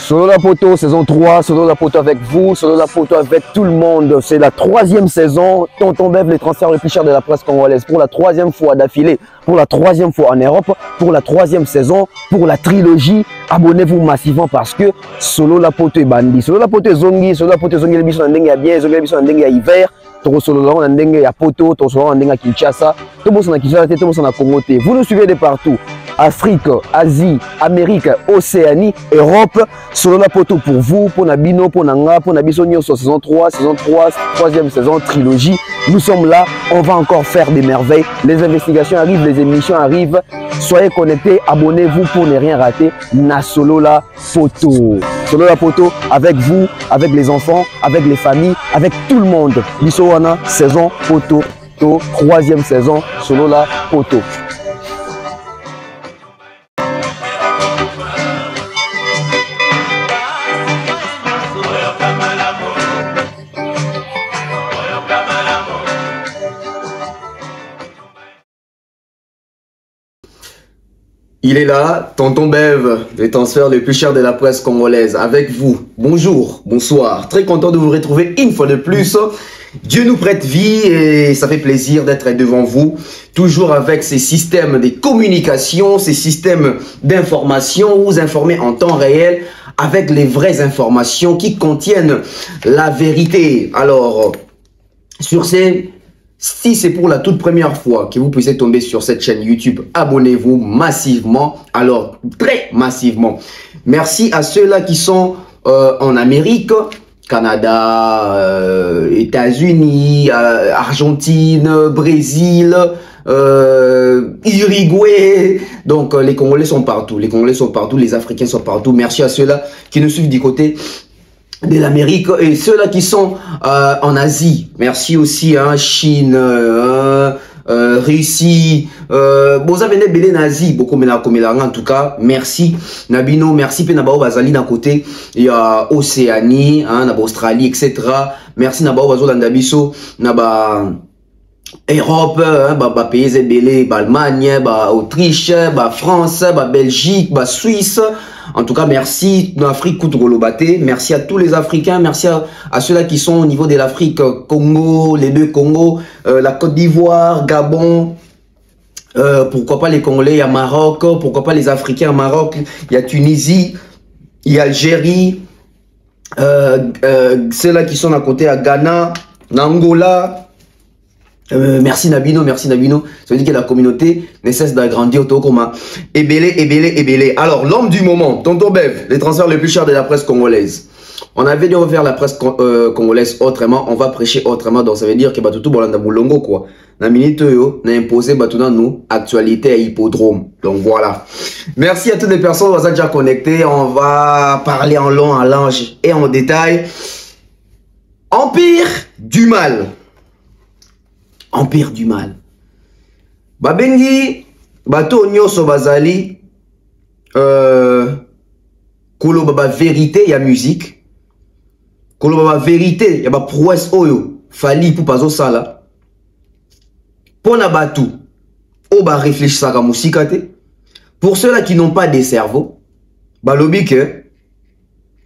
Solo la Poto, saison 3, Solo la Poto avec vous, Solo la Poto avec tout le monde. C'est la 3e saison. Tonton Bev, les transferts les plus chers de la presse congolaise. Pour la 3e fois d'affilée, pour la 3e fois en Europe, pour la 3e saison, pour la trilogie. Abonnez-vous massivement parce que Solo la Poto est bandi. Solo la Poto est zongi, Solo la Poto est zongi, les bisons n'endeng ya bien, zongi les bisons n'endeng ya hiver. Toro Solo la n'endeng ya Poto, Toro Solo la n'endeng ya Kinshasa. Tout le monde s'en a Kinshasa, tout le monde s'en a Congo. Vous nous suivez de partout. Afrique, Asie, Amérique, Océanie, Europe. Solo la Poto pour vous, pour Nabino, pour Nanga, pour Nabisonio sur saison 3, 3e saison, trilogie. Nous sommes là, on va encore faire des merveilles. Les investigations arrivent, les émissions arrivent. Soyez connectés, abonnez-vous pour ne rien rater. Na Solo la Poto. Solo la Poto avec vous, avec les enfants, avec les familles, avec tout le monde. Bissowana, saison Poto, 3e saison, Solo la Poto. Il est là, Tonton Bev, les transferts les plus chers de la presse congolaise, avec vous. Bonjour, bonsoir, très content de vous retrouver une fois de plus. Dieu nous prête vie et ça fait plaisir d'être devant vous, toujours avec ces systèmes de communication, ces systèmes d'information, vous informer en temps réel avec les vraies informations qui contiennent la vérité. Alors, sur ces... Si c'est pour la toute première fois que vous puissiez tomber sur cette chaîne YouTube, abonnez-vous massivement, alors très massivement. Merci à ceux-là qui sont en Amérique, Canada, États-Unis, Argentine, Brésil, Uruguay. Donc les Congolais sont partout, les Congolais sont partout, les Africains sont partout. Merci à ceux-là qui nous suivent du côté de l'Amérique et ceux-là qui sont en Asie. Merci aussi, hein, Chine, Russie, vous avez des nazis, beaucoup en tout cas. Merci Nabino, merci Penabao Bazali d'un côté, il y a Océanie, hein, Naba Australie, etc. Merci Nabao Bazo Landabiso, Naba Europe, bah pays belé, Allemagne, Autriche, France, Belgique, Suisse. En tout cas, merci l'Afrique Koutroulobate, merci à tous les Africains, merci à ceux-là qui sont au niveau de l'Afrique, Congo, les deux Congo, la Côte d'Ivoire, Gabon, pourquoi pas les Congolais, il y a Maroc, pourquoi pas les Africains à Maroc, il y a Tunisie, il y a Algérie, ceux-là qui sont à côté à Ghana, Angola. Merci Nabino, merci Nabino. Ça veut dire que la communauté ne cesse d'agrandir autour comme Ebélé. Alors, l'homme du moment, Tonton Bev, les transferts les plus chers de la presse congolaise. On avait dit on va faire la presse congolaise autrement, on va prêcher autrement. Donc ça veut dire que Batutu Bolanda Moulongo quoi. Na minute yo, na imposé Batuna nous actualité à hippodrome. Donc voilà. Merci à toutes les personnes qui sont déjà connectées. On va parler en long, en large et en détail. Empire du mal. Empire du mal. Babengi, bato nyoso bazali, kolo baba vérité ya musique, kolo baba vérité ya ba prouesse oyo, fali pou pazo sala. Pona batu, o ba réfléchissaka musika te. Pour ceux-là qui n'ont pas de cerveau, balobi que,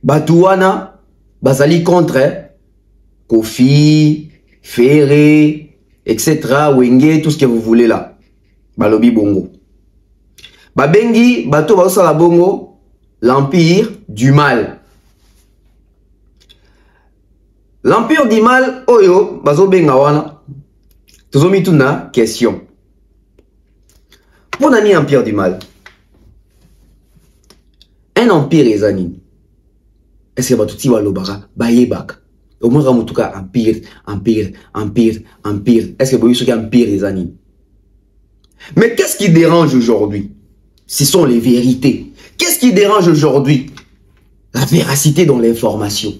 batuana, bazali contre, Kofi, Ferré, etc. Wenge, tout ce que vous voulez là. Balobi bongo. Babengi, bato basala bongo, l'empire du mal. L'empire du mal, oyo, bazo benga wana. Tozomi tuna question. Pour nani empire du mal? Un empire ezani. Est-ce que batuti balobara, bayebaka? Au moins, en tout cas, empire. Est-ce que vous voyez ce qu'est empire des animes? Mais qu'est-ce qui dérange aujourd'hui? Ce sont les vérités. Qu'est-ce qui dérange aujourd'hui? La véracité dans l'information.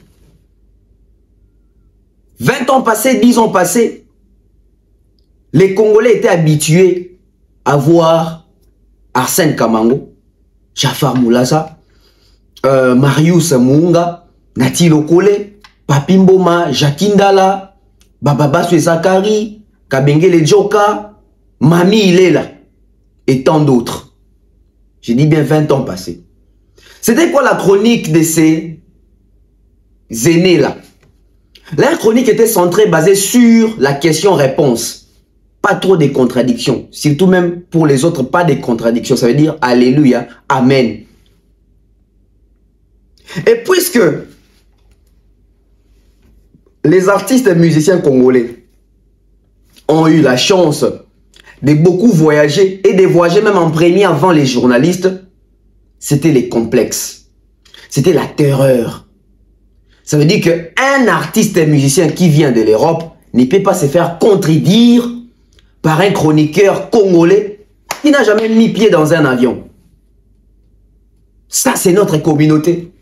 20 ans passés, 10 ans passés, les Congolais étaient habitués à voir Arsène Kamango, Jafar Moulassa, Marius Munga, Nati Lokole, Papi Mboma, Jakindala, Baba Basu Zakari, Kabengele Djoka, Mami Ilela et tant d'autres. J'ai dit bien 20 ans passés. C'était quoi la chronique de ces aînés-là? Leur chronique était centrée, basée sur la question-réponse. Pas trop de contradictions. Surtout même pour les autres, pas de contradictions. Ça veut dire Alléluia, Amen. Et puisque les artistes et musiciens congolais ont eu la chance de beaucoup voyager et de voyager même en premier avant les journalistes, c'était les complexes. C'était la terreur. Ça veut dire qu'un artiste et musicien qui vient de l'Europe ne peut pas se faire contredire par un chroniqueur congolais qui n'a jamais mis pied dans un avion. Ça, c'est notre communauté.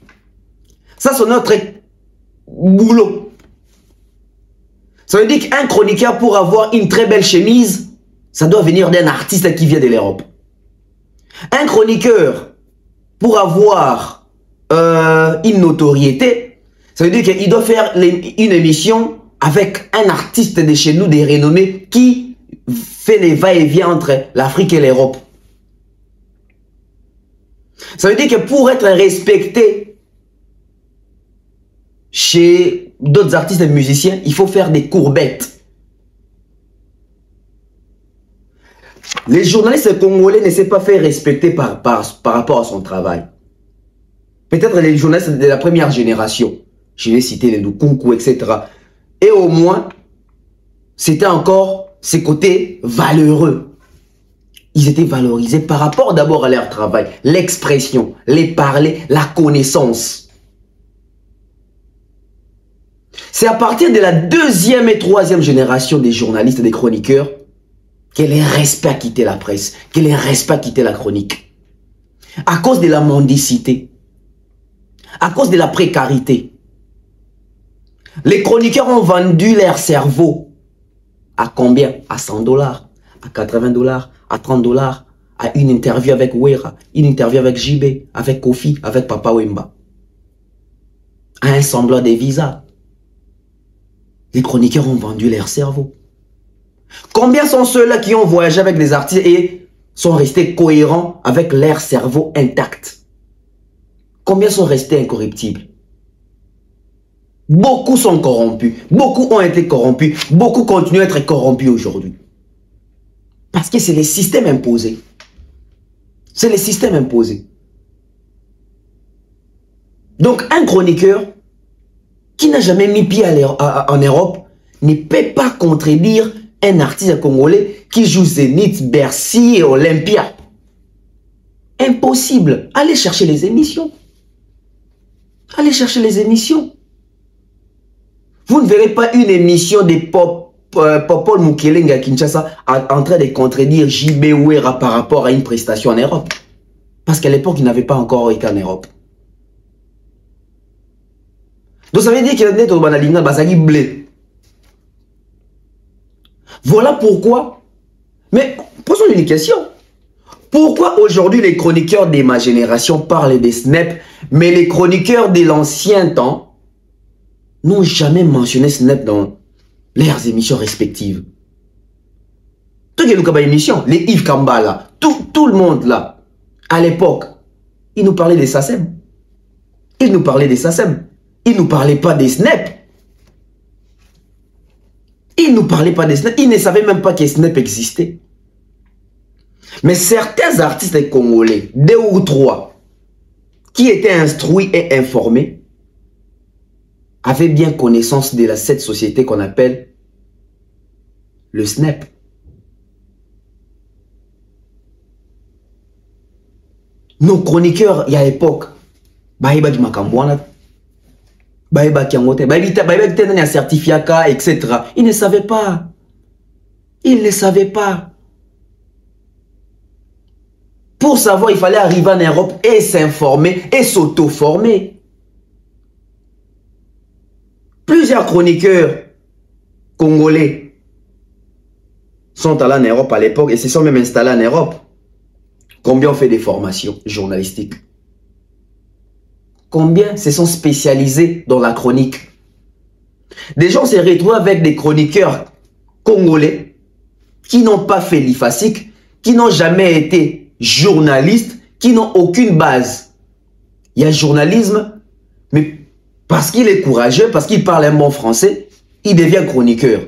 Ça, c'est notre boulot. Ça veut dire qu'un chroniqueur, pour avoir une très belle chemise, ça doit venir d'un artiste qui vient de l'Europe. Un chroniqueur, pour avoir une notoriété, ça veut dire qu'il doit faire une émission avec un artiste de chez nous, des renommés, qui fait les va-et-vient entre l'Afrique et l'Europe. Ça veut dire que pour être respecté chez d'autres artistes et musiciens, il faut faire des courbettes. Les journalistes congolais ne s'est pas fait respecter par rapport à son travail. Peut-être les journalistes de la première génération. Je vais citer les Lukunku, etc. Et au moins, c'était encore ces côtés valeureux. Ils étaient valorisés par rapport d'abord à leur travail, l'expression, les parler, la connaissance. C'est à partir de la deuxième et troisième génération des journalistes et des chroniqueurs que les respect a quitté la presse, que les respect a quitté la chronique. À cause de la mendicité, à cause de la précarité. Les chroniqueurs ont vendu leur cerveau. À combien? À 100 $, à 80 $, à 30 $, à une interview avec Wera, une interview avec JB, avec Kofi, avec Papa Wemba. À un semblant de visa. Les chroniqueurs ont vendu leur cerveau. Combien sont ceux-là qui ont voyagé avec les artistes et sont restés cohérents avec leur cerveau intact? Combien sont restés incorruptibles? Beaucoup sont corrompus. Beaucoup ont été corrompus. Beaucoup continuent à être corrompus aujourd'hui. Parce que c'est les systèmes imposés. C'est les systèmes imposés. Donc un chroniqueur qui n'a jamais mis pied en Europe ne peut pas contredire un artiste congolais qui joue Zénith, Bercy et Olympia. Impossible. Allez chercher les émissions. Allez chercher les émissions. Vous ne verrez pas une émission de Popol Mukelenga Kinshasa en train de contredire JB Wera par rapport à une prestation en Europe. Parce qu'à l'époque, il n'avait pas encore été en Europe. Donc ça veut dire qu'il est au Banalinga, Basagi blé. Voilà pourquoi. Mais posons une question. Pourquoi aujourd'hui les chroniqueurs de ma génération parlent des Snap, mais les chroniqueurs de l'ancien temps n'ont jamais mentionné Snap dans leurs émissions respectives? Tout les émissions, les Yves Kambala, tout le monde là, à l'époque, ils nous parlaient des SACEM. Ils nous parlaient des SACEM. Ils ne nous parlaient pas des Snap. Ils ne nous parlaient pas des Snap. Ils ne savaient même pas que Snap existait. Mais certains artistes congolais, 2 ou 3, qui étaient instruits et informés, avaient bien connaissance de cette société qu'on appelle le Snap. Nos chroniqueurs, il y a l'époque, Baïba du Makambouana, Baïba Kiangote, Baïba qui était un certificat, etc. Ils ne savaient pas. Ils ne savaient pas. Pour savoir, il fallait arriver en Europe et s'informer et s'auto-former. Plusieurs chroniqueurs congolais sont allés en Europe à l'époque et se sont même installés en Europe. Combien ont fait des formations journalistiques? Combien se sont spécialisés dans la chronique? Des gens se retrouvent avec des chroniqueurs congolais qui n'ont pas fait l'IFASIC, qui n'ont jamais été journalistes, qui n'ont aucune base il y a journalisme, mais parce qu'il est courageux, parce qu'il parle un bon français, il devient chroniqueur.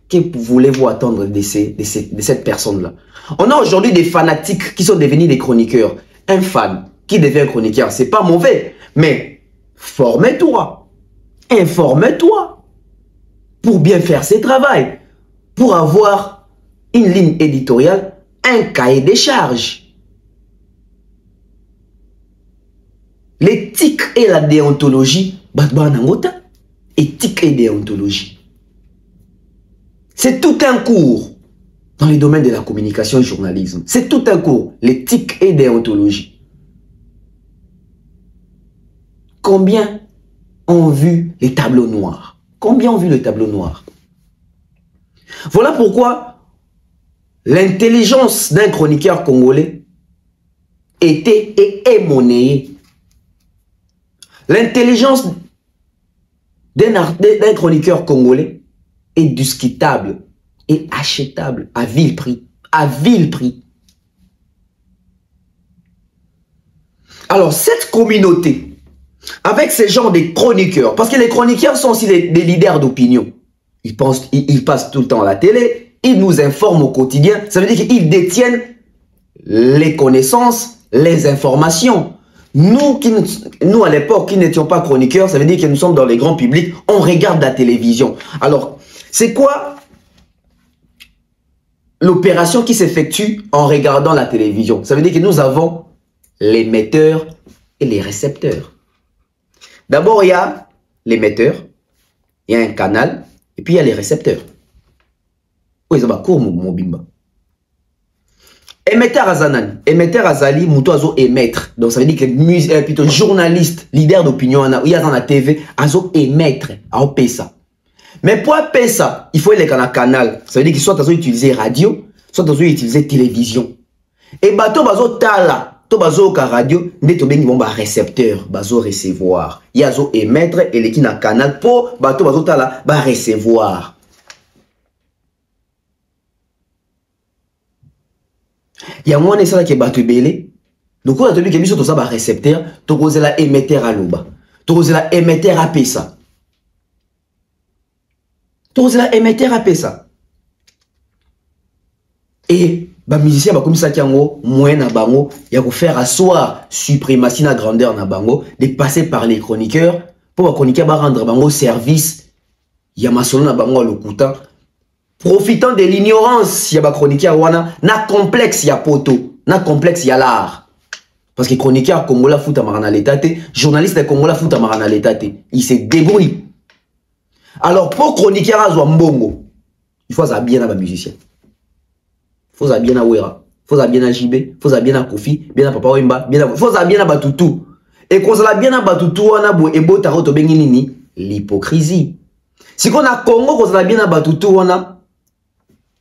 Que voulez-vous attendre de cette personne-là? On a aujourd'hui des fanatiques qui sont devenus des chroniqueurs. Un fan qui devient chroniqueur, c'est pas mauvais, mais forme-toi, informe-toi pour bien faire ses travail, pour avoir une ligne éditoriale, un cahier des charges. L'éthique et la déontologie, éthique et déontologie. C'est tout un cours dans les domaines de la communication et du journalisme. C'est tout un cours, l'éthique et déontologie. Combien ont vu les tableaux noirs? Combien ont vu le tableau noir? Voilà pourquoi l'intelligence d'un chroniqueur congolais était et est monnayée. L'intelligence d'un chroniqueur congolais est discutable et achetable à vil prix. À vil prix. Alors, cette communauté, avec ces genres de chroniqueurs, parce que les chroniqueurs sont aussi des leaders d'opinion. Ils passent tout le temps à la télé, ils nous informent au quotidien. Ça veut dire qu'ils détiennent les connaissances, les informations. Nous, à l'époque, qui n'étions pas chroniqueurs, ça veut dire que nous sommes dans les grands publics, on regarde la télévision. Alors, c'est quoi l'opération qui s'effectue en regardant la télévision? Ça veut dire que nous avons l'émetteur et les récepteurs. D'abord, il y a l'émetteur, il y a un canal, et puis il y a les récepteurs. Émetteur Azanan, émetteur Azali, Moutoazo émettre. Donc ça veut dire que plutôt journaliste, leader d'opinion, il y a dans la TV, Azo émettre, à ça. Mais pour appeler ça, il faut aller dans un canal. Ça veut dire qu'il soit utiliser radio, soit utiliser télévision. Et bateau bazo tala, to bazo ka radio, ne to bengi bomba récepteur, bazo recevoir. Il y a zo émettre et les qui na canal pour bateau bazo tala ba recevoir. Il y a moins de ça qui est battu belé. Donc on a tenu que biso to ça ba récepteur, to cause la émetteur à l'oba. To cause la émetteur à pesa. Tous les émetteurs appellent ça. Et les musiciens comme ça qui ont moins na bango, il y a faire asseoir suprématie na grandeur na bango, de passer par les chroniqueurs pour les chroniqueurs rendre bango service. Il y a masolo na bango le kuta. Profitant de l'ignorance, il y a chroniqueurs wana na complexe ya poto, na complexe ya l'art. Parce que chroniqueurs congolais fout à marana l'état, journalistes congolais fout à marana l'état, ils se débrouillent. Alors, pour chroniquer à Mbongo, il faut ça bien à musicien. Il faut ça bien à Wera. Il faut ça bien à JB. Il faut ça bien à Kofi. Bien à Papa Wemba. Il faut ça bien à Batutu. Et quand ça bien à Batutu, on a beau et beau tarot to benginini. L'hypocrisie. Si on a Congo, quand ça bien à Batutu, on a.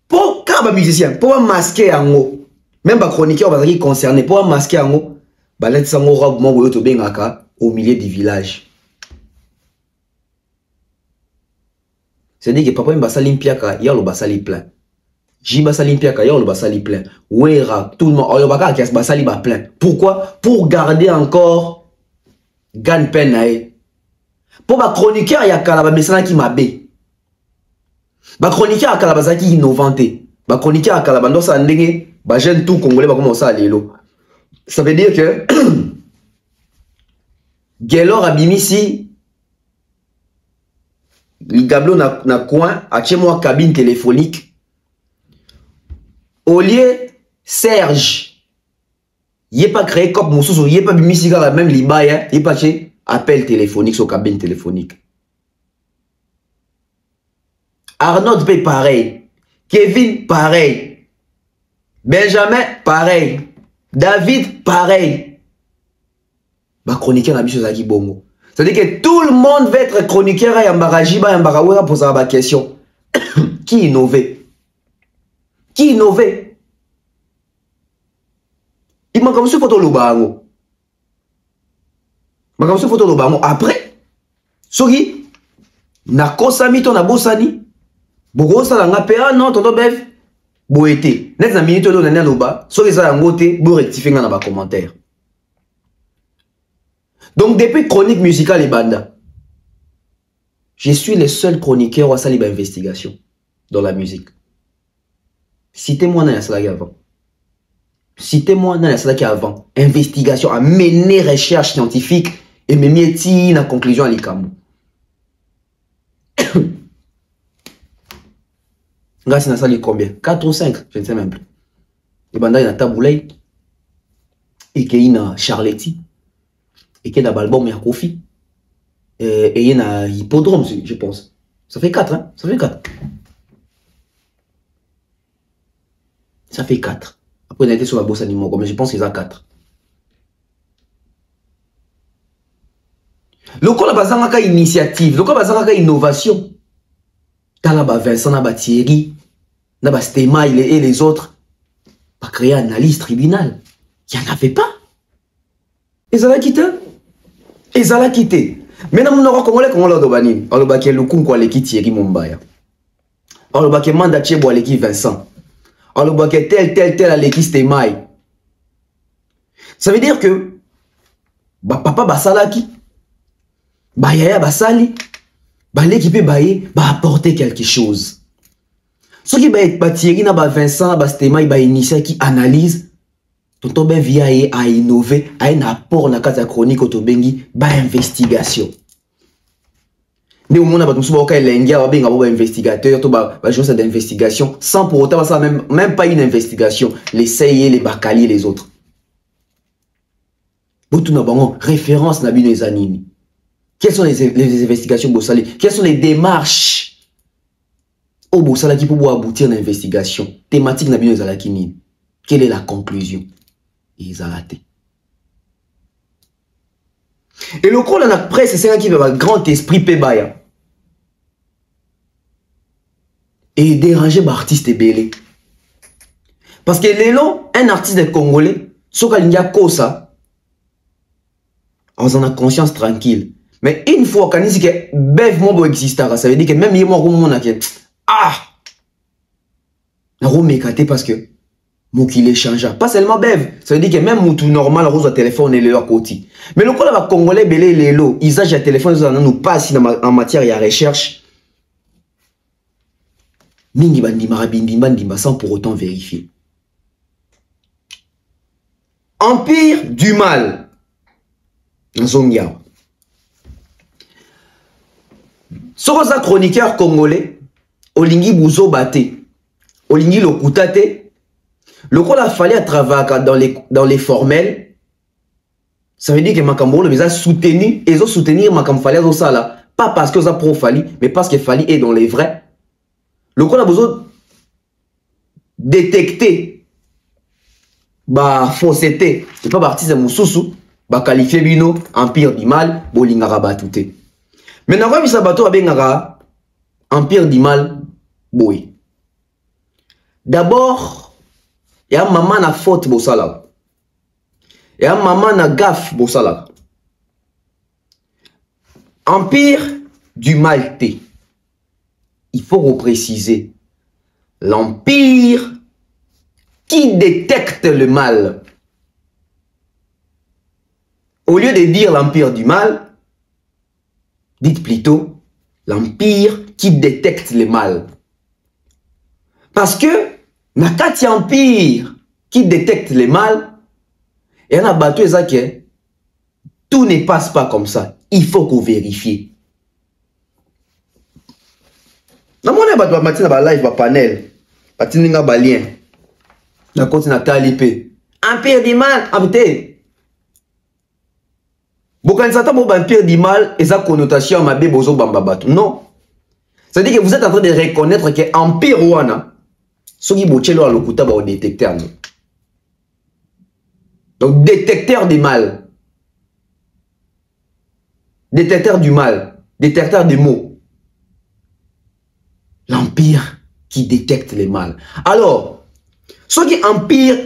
Pour car musicien, pour masquer en haut. Même pas chroniquer, on va dire concerné. Pour masquer en haut. Balet sango robe mongo to bengaka au milieu du village. C'est-à-dire que papa m'a sali mpiaka, il y a le basali plein. Jiba sali mpiaka, il y a le basali plein. Wera, tout le monde, il y a le basali plein. Pourquoi? Pour garder encore gagne peine. Pour ma chroniqueur, il y a Kalaba Messana qui m'a bé. Ma chroniqueur, il y a Kalaba qui innovante. Ma chroniqueur, il y a Kalaba Ndosa Ndenge, ma jeune tout congolais va commencer à l'élo. Ça veut dire que Gelor Abimisi. Le gablo na coin, à chez moi cabine téléphonique. Au lieu Serge, il n'est pas créé comme Moussou, il n'est pas mis même l'Ibaye, il n'est pas chez appel téléphonique sur cabine téléphonique. Arnaud paye pareil. Kevin pareil. Benjamin pareil. David pareil. Bah chroniqueur na biso zaki bongo. C'est-à-dire que tout le monde va être chroniqueur à Yambarajiba, Yambarawera pour sa question. Qui innovait? Qui innovait? Il m'a comme ça photo le bango. Il m'a comme ça photo le bango. Après, sogi, na kosami ton abosani, bogo sa la ngapera non tonto bef, boete. Net na minute do na loba, sogi sa ngote, bo rectifier na ba commentaire. Donc, depuis chronique musicale et banda, je suis le seul chroniqueur à salir investigation dans la musique. Citez-moi dans la salle avant. Citez-moi dans la salle avant. Investigation, à mener recherche scientifique et me mettre la conclusion à l'ICAMO. Grâce à ça, combien? 4 ou 5, je ne sais même plus. Et banda, il y a Taboulay, et qu'il y a Charletti, et qu'il y a l'album et Kofi, et il y a Hippodrome, je pense. Ça fait 4, hein? Ça fait 4. Ça fait 4. Après, on a été sur la bourse animaux, mais je pense qu'ils ont 4. Le coup, il y a une initiative, le coup, il y a une innovation. Dans la Vincent, dans la Thierry, dans la Stema et les autres, pas créer une analyse tribunal. Il n'y en avait pas. Ils allaient quitter. Ils allaient quitter. Maintenant, nous avons Congolais, Congolais d'Obani. On va le coup quoi l'équipe Thierry Mumbaya. On va le mandat Tchebo à l'équipe Vincent. On va le tel à l'équipe Stema. Ça veut dire que papa Basalaki, Yaya Basali, l'équipe va apporter quelque chose. Ce qui va être Thierry, Vincent, Stema, il va initier qui analyse. Tonton Ben via à innover, à un apport dans la chronique autobengi, investigation. Mais au monde, on a un investigateur, d'investigation, sans pour autant, ça même pas une investigation. Les CIE, les Bakali et les autres. Référence na bino animi. Quelles sont les investigations Bossali? Quelles sont les démarches au Bossala qui pour aboutir à une investigation thématique na bino Zalakini? Quelle est la conclusion? Ils ont raté. Et le coup dans la presse, c'est un qui veut un grand esprit Pébaya. Et déranger l'artiste belé. Parce que Lélo, un artiste de Congolais, ce qu'il y a Kosa, on en a conscience tranquille. Mais une fois qu'on dit que Bev Mobo existe, ça veut dire que même il y a un qui ah! On parce que mon qu'il est changeant. Pas seulement Bev. Ça veut dire que même mon tout normal, rose au téléphone est à côté. Mais le coup là, Congolais, belé, lélo, ils ont un téléphone, ils nous passent en matière de recherche. Mingi bandima sans pour autant vérifier. Empire du mal. Nzongia. Sokoza chroniqueur congolais, Olingi Bouzo Bate, Olingi Lokutate. Le coup a fallu à travailler dans les formels. Ça veut dire que Makambo les a soutenu, et ils ont soutenu Makam Fali à ça pas parce que ça pro Fali, mais parce que Fali est dans les vrais. Le coup a besoin détecter fausseté, c'est pas parti de Moussoussou, qualifier bino empire du mal, bolingara batouté. Maintenant quand ça bateau a empire du mal, boy. D'abord il y a un maman na faute bosala. Il y a un maman na gaffe bosala. Empire du mal T. Il faut repréciser. L'empire qui détecte le mal. Au lieu de dire l'empire du mal, dites plutôt l'empire qui détecte le mal. Parce que Nakati empire qui détecte le mal, et on a battu que tout ne passe pas comme ça. Il faut qu'on vérifie. Dans mon live panel, patininga balien, la continue talipé. Empire du mal, habité. Bokan sata bo empire du mal, et sa connotation ma bozo bambabatu. Non. C'est-à-dire que vous êtes en train de reconnaître que empire wana, ce qui bouchelo à l'okuta ba au détecteur. Donc détecteur du mal. Détecteur du mal. Détecteur des mots. L'empire qui détecte le mal. Alors, ceux qui empire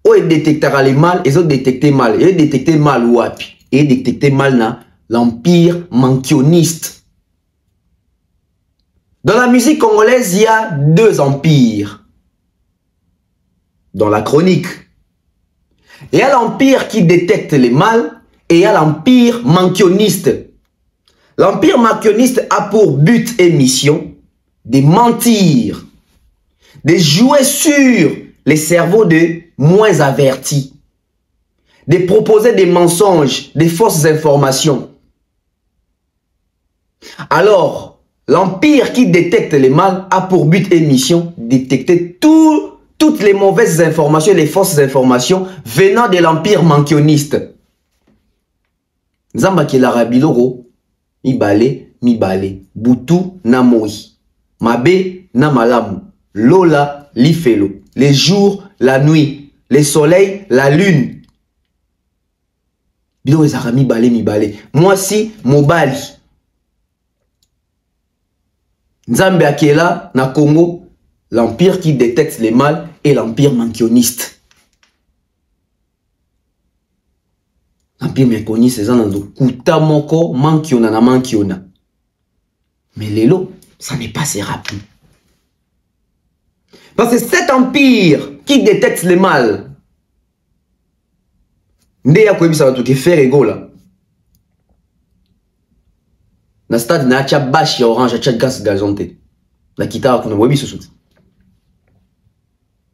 ou détectera le mal, ils ont détecté mal. Ils ont détecté mal ou api. Ils ont détecté mal na l'empire mankioniste. Dans la musique congolaise, il y a deux empires. Dans la chronique. Il y a l'empire qui détecte le mal et il y a l'empire mankioniste. L'empire mankioniste a pour but et mission de mentir, de jouer sur les cerveaux des moins avertis, de proposer des mensonges, des fausses informations. Alors, l'empire qui détecte le mal a pour but et mission de détecter toutes les mauvaises informations et les fausses informations venant de l'empire mankioniste. Nzamba ki l'Arabie loro, mibale, butu na moi, mabe na malamu, lola lifelo, les jours, la nuit, les soleils, la lune. Bilo ezara mibale. Moi si mobali. Nzambe akela na Congo, l'empire qui détecte les mal et l'empire mankioniste. L'empire mankioniste c'est un kuta moko mankiona na mankiona. Mais lelo, ça n'est pas si rapide. Parce que cet empire qui détecte le mal, nde ya koyebisa bato ke faire ego là. Na stade na acha bashi ya orange, acha gas gazonte. Na kitara kuna webi sous.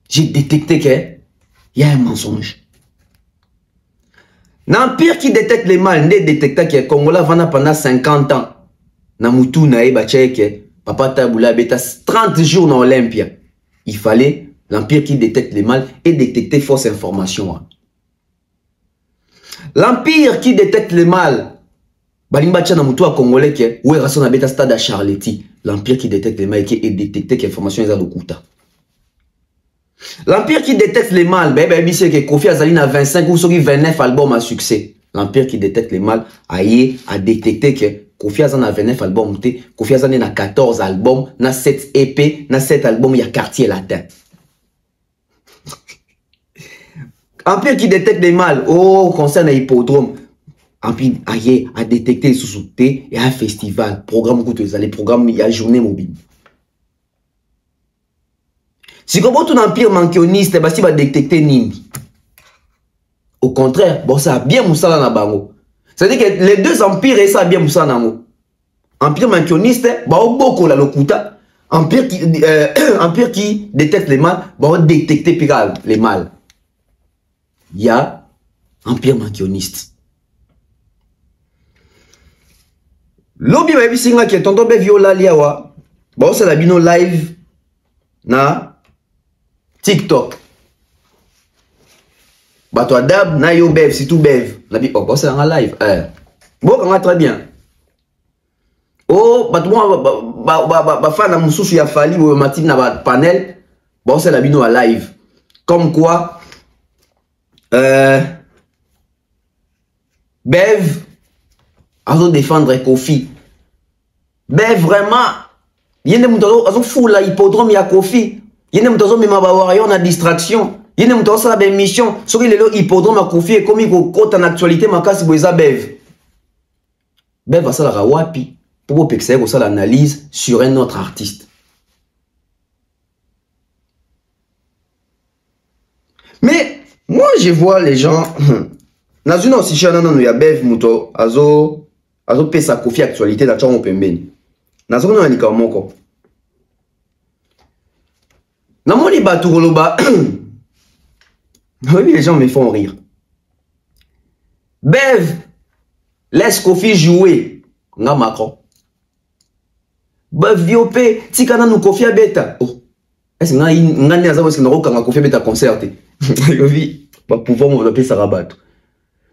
J'ai détecté qu'il y a un mensonge. L'empire qui détecte les mal, ne détecta que Congolais vana pendant 50 ans. Na mutu na eba que papa Taboula beta 30 jours dans Olympia. Il fallait l'empire qui détecte les mal et détecter fausses informations. L'empire qui détecte les mal, balimba tcha na mutu a Congolais que ouais rason na beta stade à Charletti. L'empire qui détecte les mal et détecter que information est à l'okuta. L'empire qui détecte les mal, c'est que Kofi Azali a 25 ou 29 albums à succès. L'empire qui détecte les mal a détecté que Kofi Azali a 29 albums, Kofi Azali a 14 albums, na 7 EP, na 7 albums, il y a quartier latin. Empire qui détecte les mal, oh, concerne l'hippodrome. Empire a détecté les sous-soutés et un festival, programme les programmes, il y a journée mobile. Si vous avez un empire mankioniste, il va détecter Nini. Au contraire, bon, ça a bien moussala na bango. C'est-à-dire que les deux empires, ça a bien moussala na bango. Empire mankioniste, bah, beaucoup la lokuta. Empire qui détecte les mal, bah, détecter les mal. Il y a empire mankioniste. Lobby va bisinga qui est tonton viola liawa. Bah, c'est la bino live na TikTok. Bato adab na yo bev, si tout bev. La bi oh c'est en live. Bon on va très bien. Oh bato ba fan na mususu ya fali ou matine na ba panel. Bon c'est la bino à live. Comme quoi bev azo défendre Kofi. Bev vraiment yende muto azo fou la hippodrome ya Kofi. Il y a une distraction. Il y a une mission. Ce qui est hippodrome à confier comme il y a une actualité, ma casse boisa bev. Bev va ça la wapi pour pexer ça l'analyse sur un autre artiste. Mais moi je vois les gens. Dans une aussi chère non il y a bev muto azo pesa confier actualité dans chon pembeni. Dans une anika moko. Namoni Baturoloba, oui, les gens me font rire. Bev, laisse Kofi jouer. Nga Macron. Bev, Diopé, Tikana nous Kofi à bêta. Oh, est-ce que nous avons Kofi à bêta concerté? Oui, va pouvoir m'appeler ça rabattre.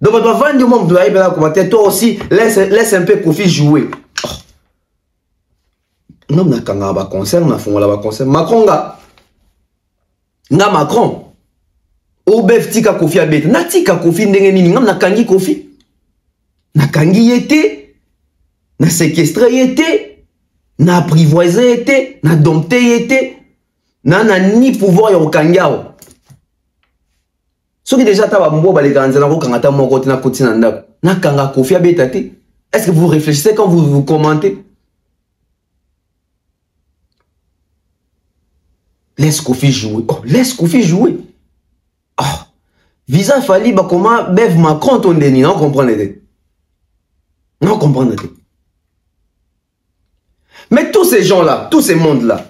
Donc, on va vendre du monde de toi aussi, laisse un peu Kofi jouer. Non, on a un concert, on a fait un concert. Macron, nga Macron o bev tika Kofi abete na tika Kofi ndenge nini ngam nakangi Kofi nakangi yete na séquestré yete na apprivoisé yete na dompté yete na ni pouvoir ya okangao soki déjà taba mbo baleka nzela ko kangata moko te na koti na ndako nakanga Kofi abete te. Est-ce que vous réfléchissez quand vous commentez? Laisse Kofi jouer. Oh, laisse Kofi jouer. Oh, Visa Fali, bah comment Bev Macron ton déni, non comprenez? Non comprenez? Mais tous ces gens-là, tous ces mondes-là,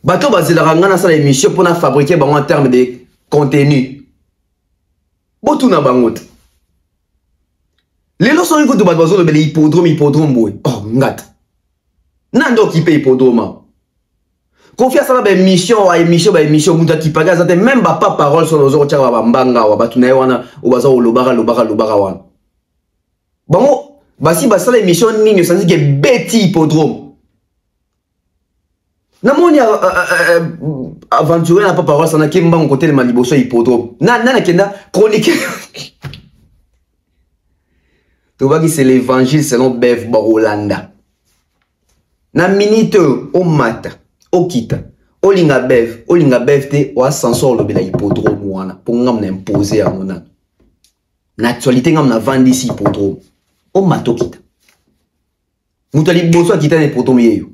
bateau basé la rangana sa émission pour fabriquer bah, en termes de contenu. Botou na bangot. Les lois sont écoutes de bateau de hippodrome boy. Oh ngat. Nando qui paye hippodrome. Confiance à la émission, Mouta qui paga, même pas parole sur nos autres bambanga ou batunaïwana ou bazo lobara. Bon, basi basa l'émission nigne, ça dit que Betty hippodrome. Namoni aventuré n'a pas parole, ça n'a qu'un bon côté de Maliboso hippodrome. Nana kenda chronique. Tu vois que c'est l'évangile selon Bev Barolanda. Na minute au mat. Okita olinga bev te wa sensor lo bela hippodrome wana pour ngam na imposer à mona na actualité ngam na vandi si hippodrome o matokita mutali boso akita na hippodrome yeyo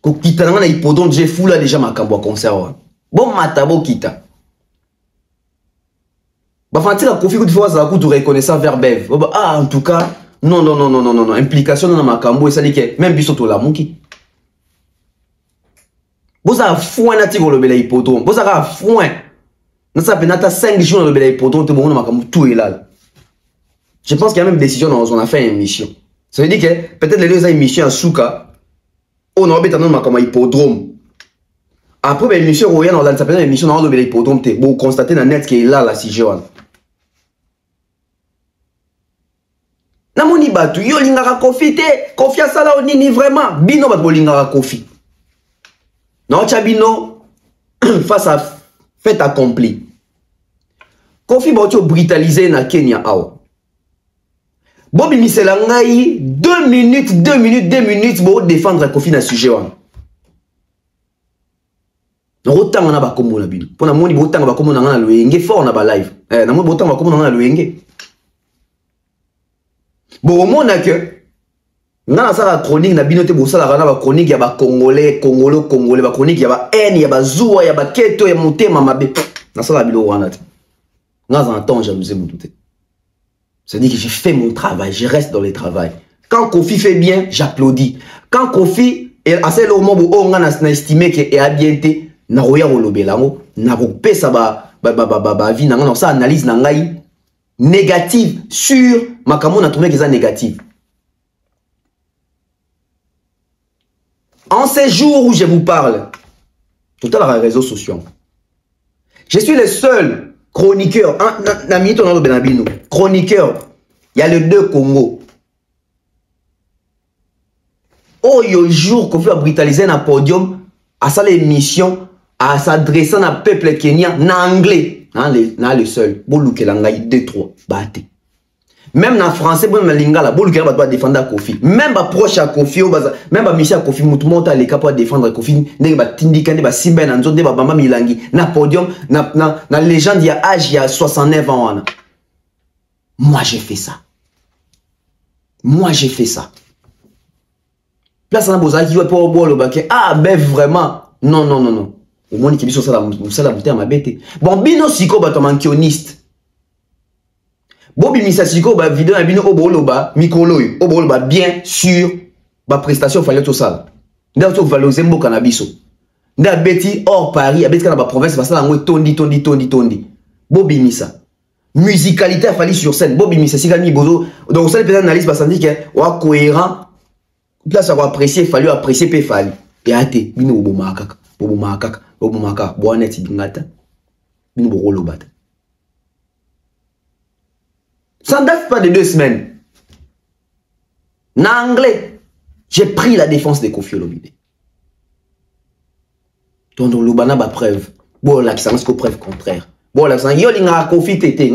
ko kita na hippodrome je fula déjà makambo concert wana bon matabo kita ba fanti la Kofi kuti fois za ku tu reconnaissant vers bev ah en tout cas non implication na makambo et ça dit que même biso to la muki. Vous avez foin na tiko le bela hippodrome. Vous avez foin. Nous savons que 5 jours le bela hippodrome. Tout est là. Je pense qu'il y a même des décisions dans on a fait une émission. Ça veut dire que peut-être les deux émissions à Souka, on a besoin de hippodrome. Après l'émission royale, on a une émission dans le bela hippodrome. Vous constatez dans net qu'il est là la Sijewan. Namoni batu yo lingara Kofi te. Kofi asala onini vraiment. Bino bat lingara Kofi. Non, Chabino, face à fait accompli. Kofi Baucho brutalisé na Kenya. Bobi Miselangai, 2 minutes pour défendre Kofi na sujet. Autant on a ba kombo na bino. Pour na moni autant ba kombo na loenge fort na ba live. Na moni autant ba kombo na loenge. Bon au monde que na sala chronique na bino te bo sala na ba chronique ya ba congolais ba chronique ya ba haine ya ba zuwa ya ba keto ya motema mabe na sala bilo wana te na za temps jalousie mon tout. Ça dit que j'ai fait mon travail, je reste dans le travail. Quand Kofi fait bien, j'applaudis. Quand Kofi est assez lourd bo on na estimé que est habienté na roya olobelango na ko pesa ba vie na ça analyse na ngai négative sur makambo na trouvé que ça négative. En ces jours où je vous parle, tout à l'heure les réseaux sociaux, je suis le seul chroniqueur, chroniqueur, il y a les 2 Congo. Oh, il y a un jour qu'on fait brutaliser un podium, à sa émission, à s'adresser à un peuple kenyan, en anglais, dans le seul, bon, le langai 2-3, batte. Même en français, même en lingala, bon, le va défendre Kofi. Même pas proche à Kofi, même pas Michel Kofi, monte à l'écart pour défendre Kofi. N'est pas Tindika, n'est pas Siben, en zone de Bamba Milangi, na podium, na légende, il y a âge, il y a 69 ans. Moi, j'ai fait ça. Moi, j'ai fait ça. Place en Boza qui va pour boire le baquet. Ah, ben vraiment. Non. Au moins, il y a ça la bouteille à ma bête. Bon, bino siko batomankioniste. Bobi Misasiko ba vidéo na bino oboloba mikoloy oboloba bien sûr ba prestation fallait tout ça. Nda to valoriser mboka na biso. Nda beti hors Paris abeti na ba province ba sala ngo tondi. Bobi Misa. Musicalité a fallu sur scène. Bobi Misa sika ni bozo. Donc ça peut analyse ba sandi que wa cohérent. Place à apprécier, fallu apprécier pe fali. Et ate bino obomaka. Boanet bingata. Bino boroloba. Ça ne date pas de 2 semaines. En anglais, j'ai pris la défense de Kofi Olomide. Donc, l'Obana ba preuve. Bon, là, qui s'annonce qu'au preuve contraire. Bon, là, ça y a Kofi tété.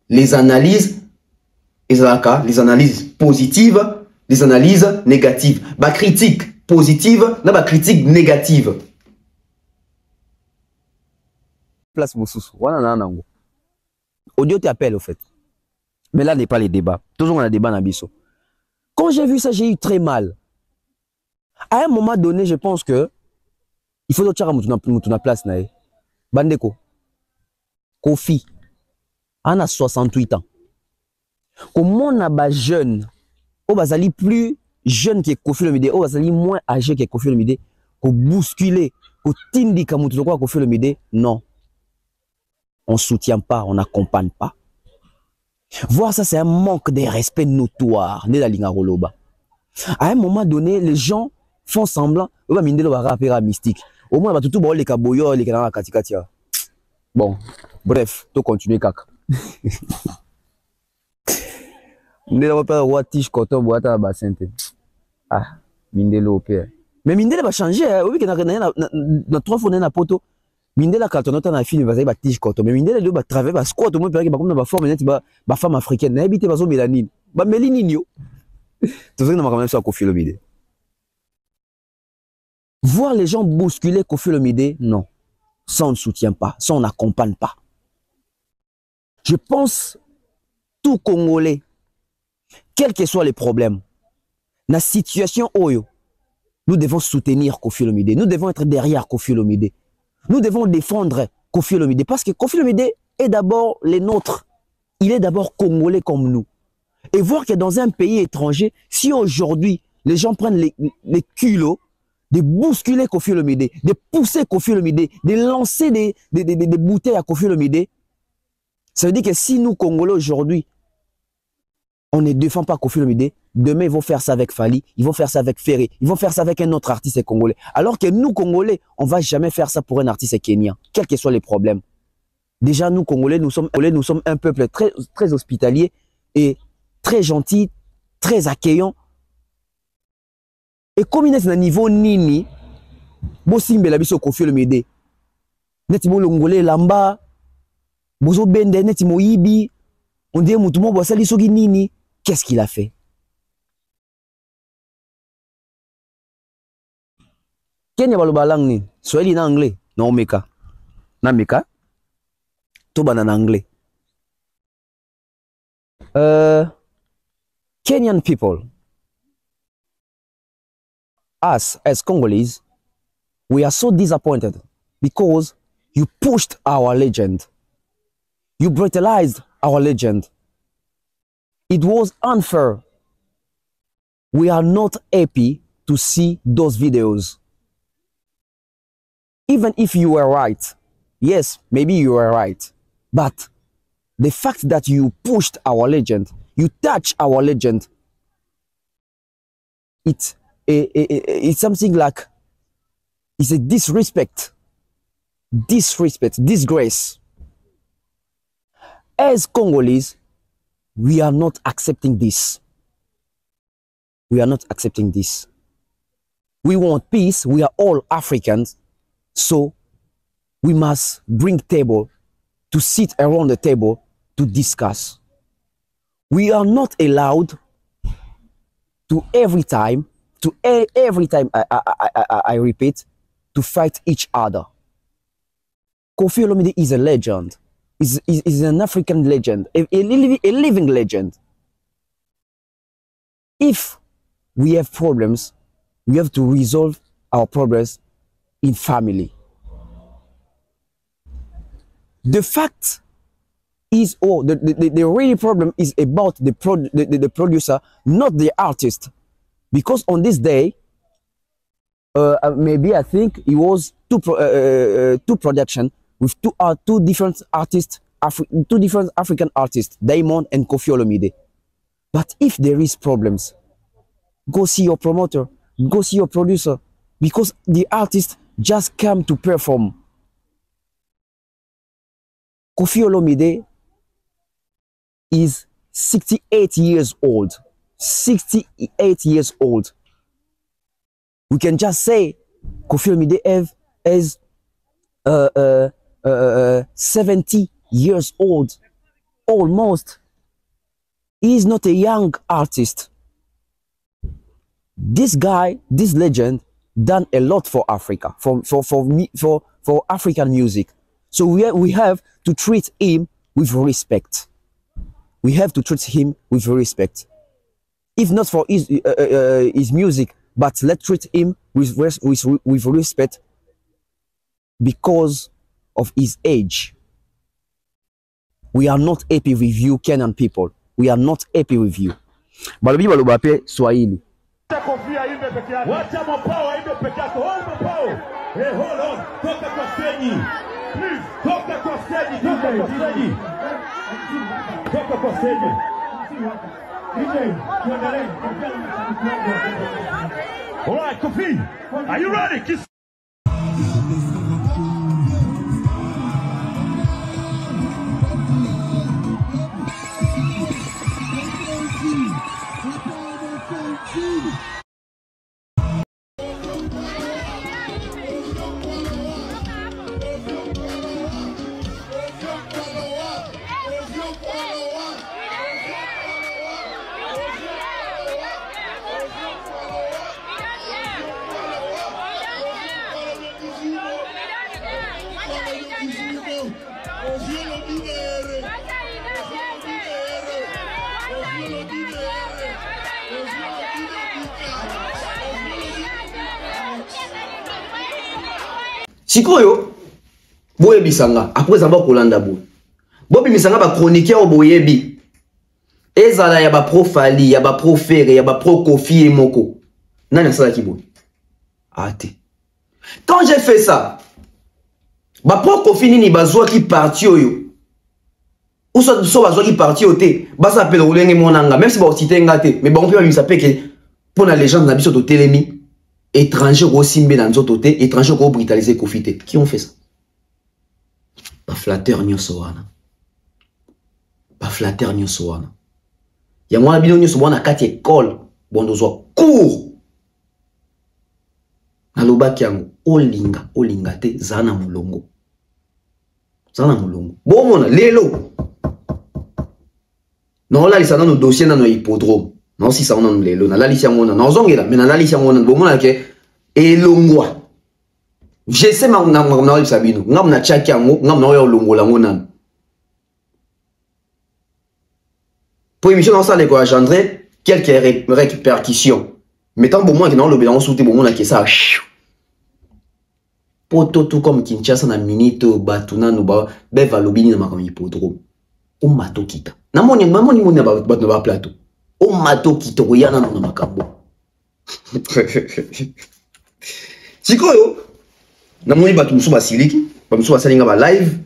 Les analyses, les analyses positives, les analyses négatives. Ba critique positive, ba critique négative. Place Moussous. Voilà, nango. Audio t'appelle au fait. Mais là n'est pas les débats. Toujours on a débat dans Bisso. Quand j'ai vu ça, j'ai eu très mal. À un moment donné, je pense que Il faut que tu na place na ye. Bandeko. Kofi. On a 68 ans. Comment on a ba jeune, on va aller plus jeune que Kofi Olomide, on va aller moins âgé que Kofi Olomide, pour bousculer, pour tindi comme tout quoi Kofi Olomide, non. On soutient pas, on n'accompagne pas. Voir ça, c'est un manque de respect notoire de la ligne Roloba. À un moment donné, les gens font semblant, on va miner le rappeur mystique. Au moins, on va tout les kaboyo, les canards katikatia. Bon, bref, tout continue kaka. Ndela pas roi tige coton boîte à bassin. Ah, Mindelo au père. Mais Mindela va changer, oui, que na 3 fois na poto. Mindela quand on entend na film va ba tige coton. Mais Mindela le ba travailler ba squat au moins parce que comme na forme net ba femme africaine, na habité ba zo mélanine. Ba mélanine yo. Tout ça na quand même ça Kofi Olomide. Voir les gens bousculer Kofi Olomide, non. Ça on ne soutient pas, ça on n'accompagne pas. Je pense tout Congolais, quels que soient les problèmes, la situation Oyo, nous devons soutenir Kofi Olomide, nous devons être derrière Kofi Olomide, nous devons défendre Kofi Olomide parce que Kofi Olomide est d'abord les nôtres, il est d'abord Congolais comme nous. Et voir que dans un pays étranger, si aujourd'hui les gens prennent les culots de bousculer Kofi Olomide, de pousser Kofi Olomide, de lancer des bouteilles à Kofi Olomide, ça veut dire que si nous Congolais aujourd'hui, on ne défend pas Kofi Olomide, demain ils vont faire ça avec Fali, ils vont faire ça avec Ferré, ils vont faire ça avec un autre artiste congolais. Alors que nous Congolais, on ne va jamais faire ça pour un artiste kenyan, quels que soient les problèmes. Déjà nous Congolais, nous sommes un peuple très, très hospitalier et très gentil, très accueillant. Et comme il est à un niveau nini, Bossimbe la biso Kofi Olomide, netimo longolé lamba, bozo bende netimo ibi, on dit moutumo bosali soki nini, qu'est-ce qu'il a fait? Kenya baloba lang ni, Swahili na anglais, non meka, na meka, toba na anglais. Kenyan people, us as Congolese, we are so disappointed because you pushed our legend. You brutalized our legend. It was unfair. We are not happy to see those videos. Even if you were right, yes, maybe you were right, but the fact that you pushed our legend, you touched our legend, it's something like, it's a disrespect, disgrace. As Congolese, we are not accepting this. We are not accepting this. We want peace. We are all Africans. So we must bring table to sit around the table to discuss. We are not allowed to every time I repeat, to fight each other. Kofi Olomide is a legend. Is an African legend, a living legend. If we have problems, we have to resolve our problems in family. The fact is, the real problem is about the producer, not the artist. Because on this day, maybe I think it was two production with two different artists, two different African artists, Diamond and Kofi Olomide. But if there is problems, go see your promoter, go see your producer, because the artist just come to perform. Kofi Olomide is 68 years old. 68 years old. We can just say Kofi Olomide is 70 years old, almost. He is not a young artist. This guy, this legend, done a lot for Africa, for African music. So we have to treat him with respect. We have to treat him with respect. If not for his music, but let's treat him with respect because of his age. We are not happy with you, Kenyan people. We are not happy with you. Balobi balobape Swahili. Wacha mopao aimbe peke yake. Hold mopao. Hey, hold on. Toka kwa stage. Please, toka kwa stage. Toka kwa stage. Toka kwa stage. All right, Kofi. Are you ready? Kiss. Sikoyo boye bisanga après zamba kolanda bo bobi misanga ba chroniqueur boyebi ezala ya ba profali ya ba profere ya ba pro Kofi Moko nani sala ki boye ate quand j'ai fait ça ba pro Kofi nini bazwa ki parti oyo ou so bazwa ki parti ote ba s'appelle olenge monanga même si ba citer ngate mais ba on peut même s'appeler que pour la légende na biso to telemi étranger au Simbe dans notre côté, étranger au brutalisé Kofité. Qui ont fait ça? Pas flatteur nyosowana. Pas flatteur nyosowana. Ya mwana bino nyosowana 4 écoles. Bon dozo cours. Na lobaki yango olinga te zana mulongo. Zana mulongo. Bon mona lelo. Non là lisana no dossier na no hippodrome. Non si ça on a lelo na la lisi yango na nozongela mais na la lisi yango na bomona ke elongwa je sais ma na sabino ngam na chaki yango ngam na yo longola ngona pour émission dans ça les quoi engendrer quelques répercussions mettant bon moi que non le bilan souté bon na ke ça poto tout comme Kinshasa na minito batuna no ba beva lobini na makambo hippodrome o matokita na moni ba plateau o mato kitoyana na makambo sikoyo na moni batu musu basiliki ba musu basalinga ba live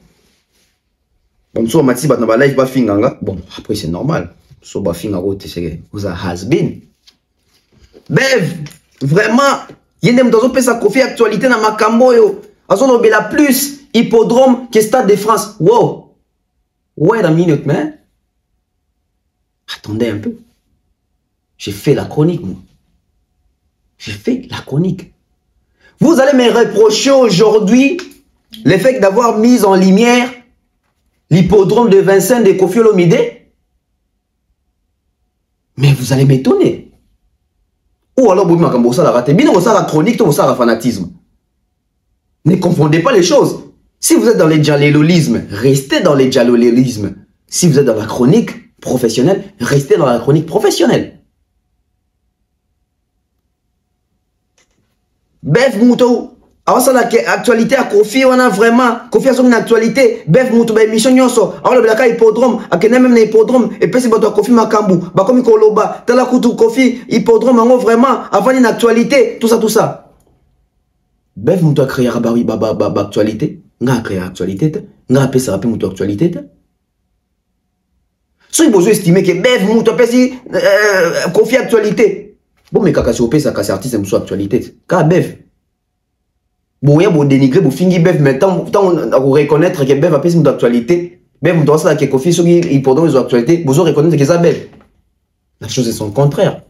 ba musu matisi batu na ba live ba finganga bon après c'est normal so ba finga rote c'est vous a has been bev vraiment yende mtozo pesa Kofi actualité na makambo yo azono bela plus hippodrome que Stade de France. Wow, wait a minute man, attendez un peu. J'ai fait la chronique, moi. J'ai fait la chronique. Vous allez me reprocher aujourd'hui le fait d'avoir mis en lumière l'hippodrome de Vincent de Kofi Olomide. Mais vous allez m'étonner. Ou alors, vous m'avez la raté. Bien, vous avez la chronique, vous avez le fanatisme. Ne confondez pas les choses. Si vous êtes dans le dialolisme, restez dans le dialolisme. Si vous êtes dans la chronique professionnelle, restez dans la chronique professionnelle. Bef Moutou, avant ça l'actualité à Kofi, on a vraiment Kofi a son actualité. Bef Moutou, ben mission nyonso. Alors le blaka hippodrome, à kena même hippodrome et puis c'est bato Kofi Makambu, ba comme Koloba, tala kutu Kofi hippodrome en vraiment avant une actualité, tout ça. Bef Moutou a créé ba actualité, nga créé actualité, nga pesa rapé Moutou actualité. Si vous besoin estimer que Bef Moutou a pesi Kofi actualité. Bon, mais quand on pèse, c'est artiste, c'est actualité. Car Bef. Bon, il y a beau dénigrer, beau finir Bef, mais tant on reconnaître que Bef a pèse une actualité. Bef, on doit savoir que Kofi, il peut donner une actualité. Vous devez reconnaître que ça Bef. La chose est son contraire.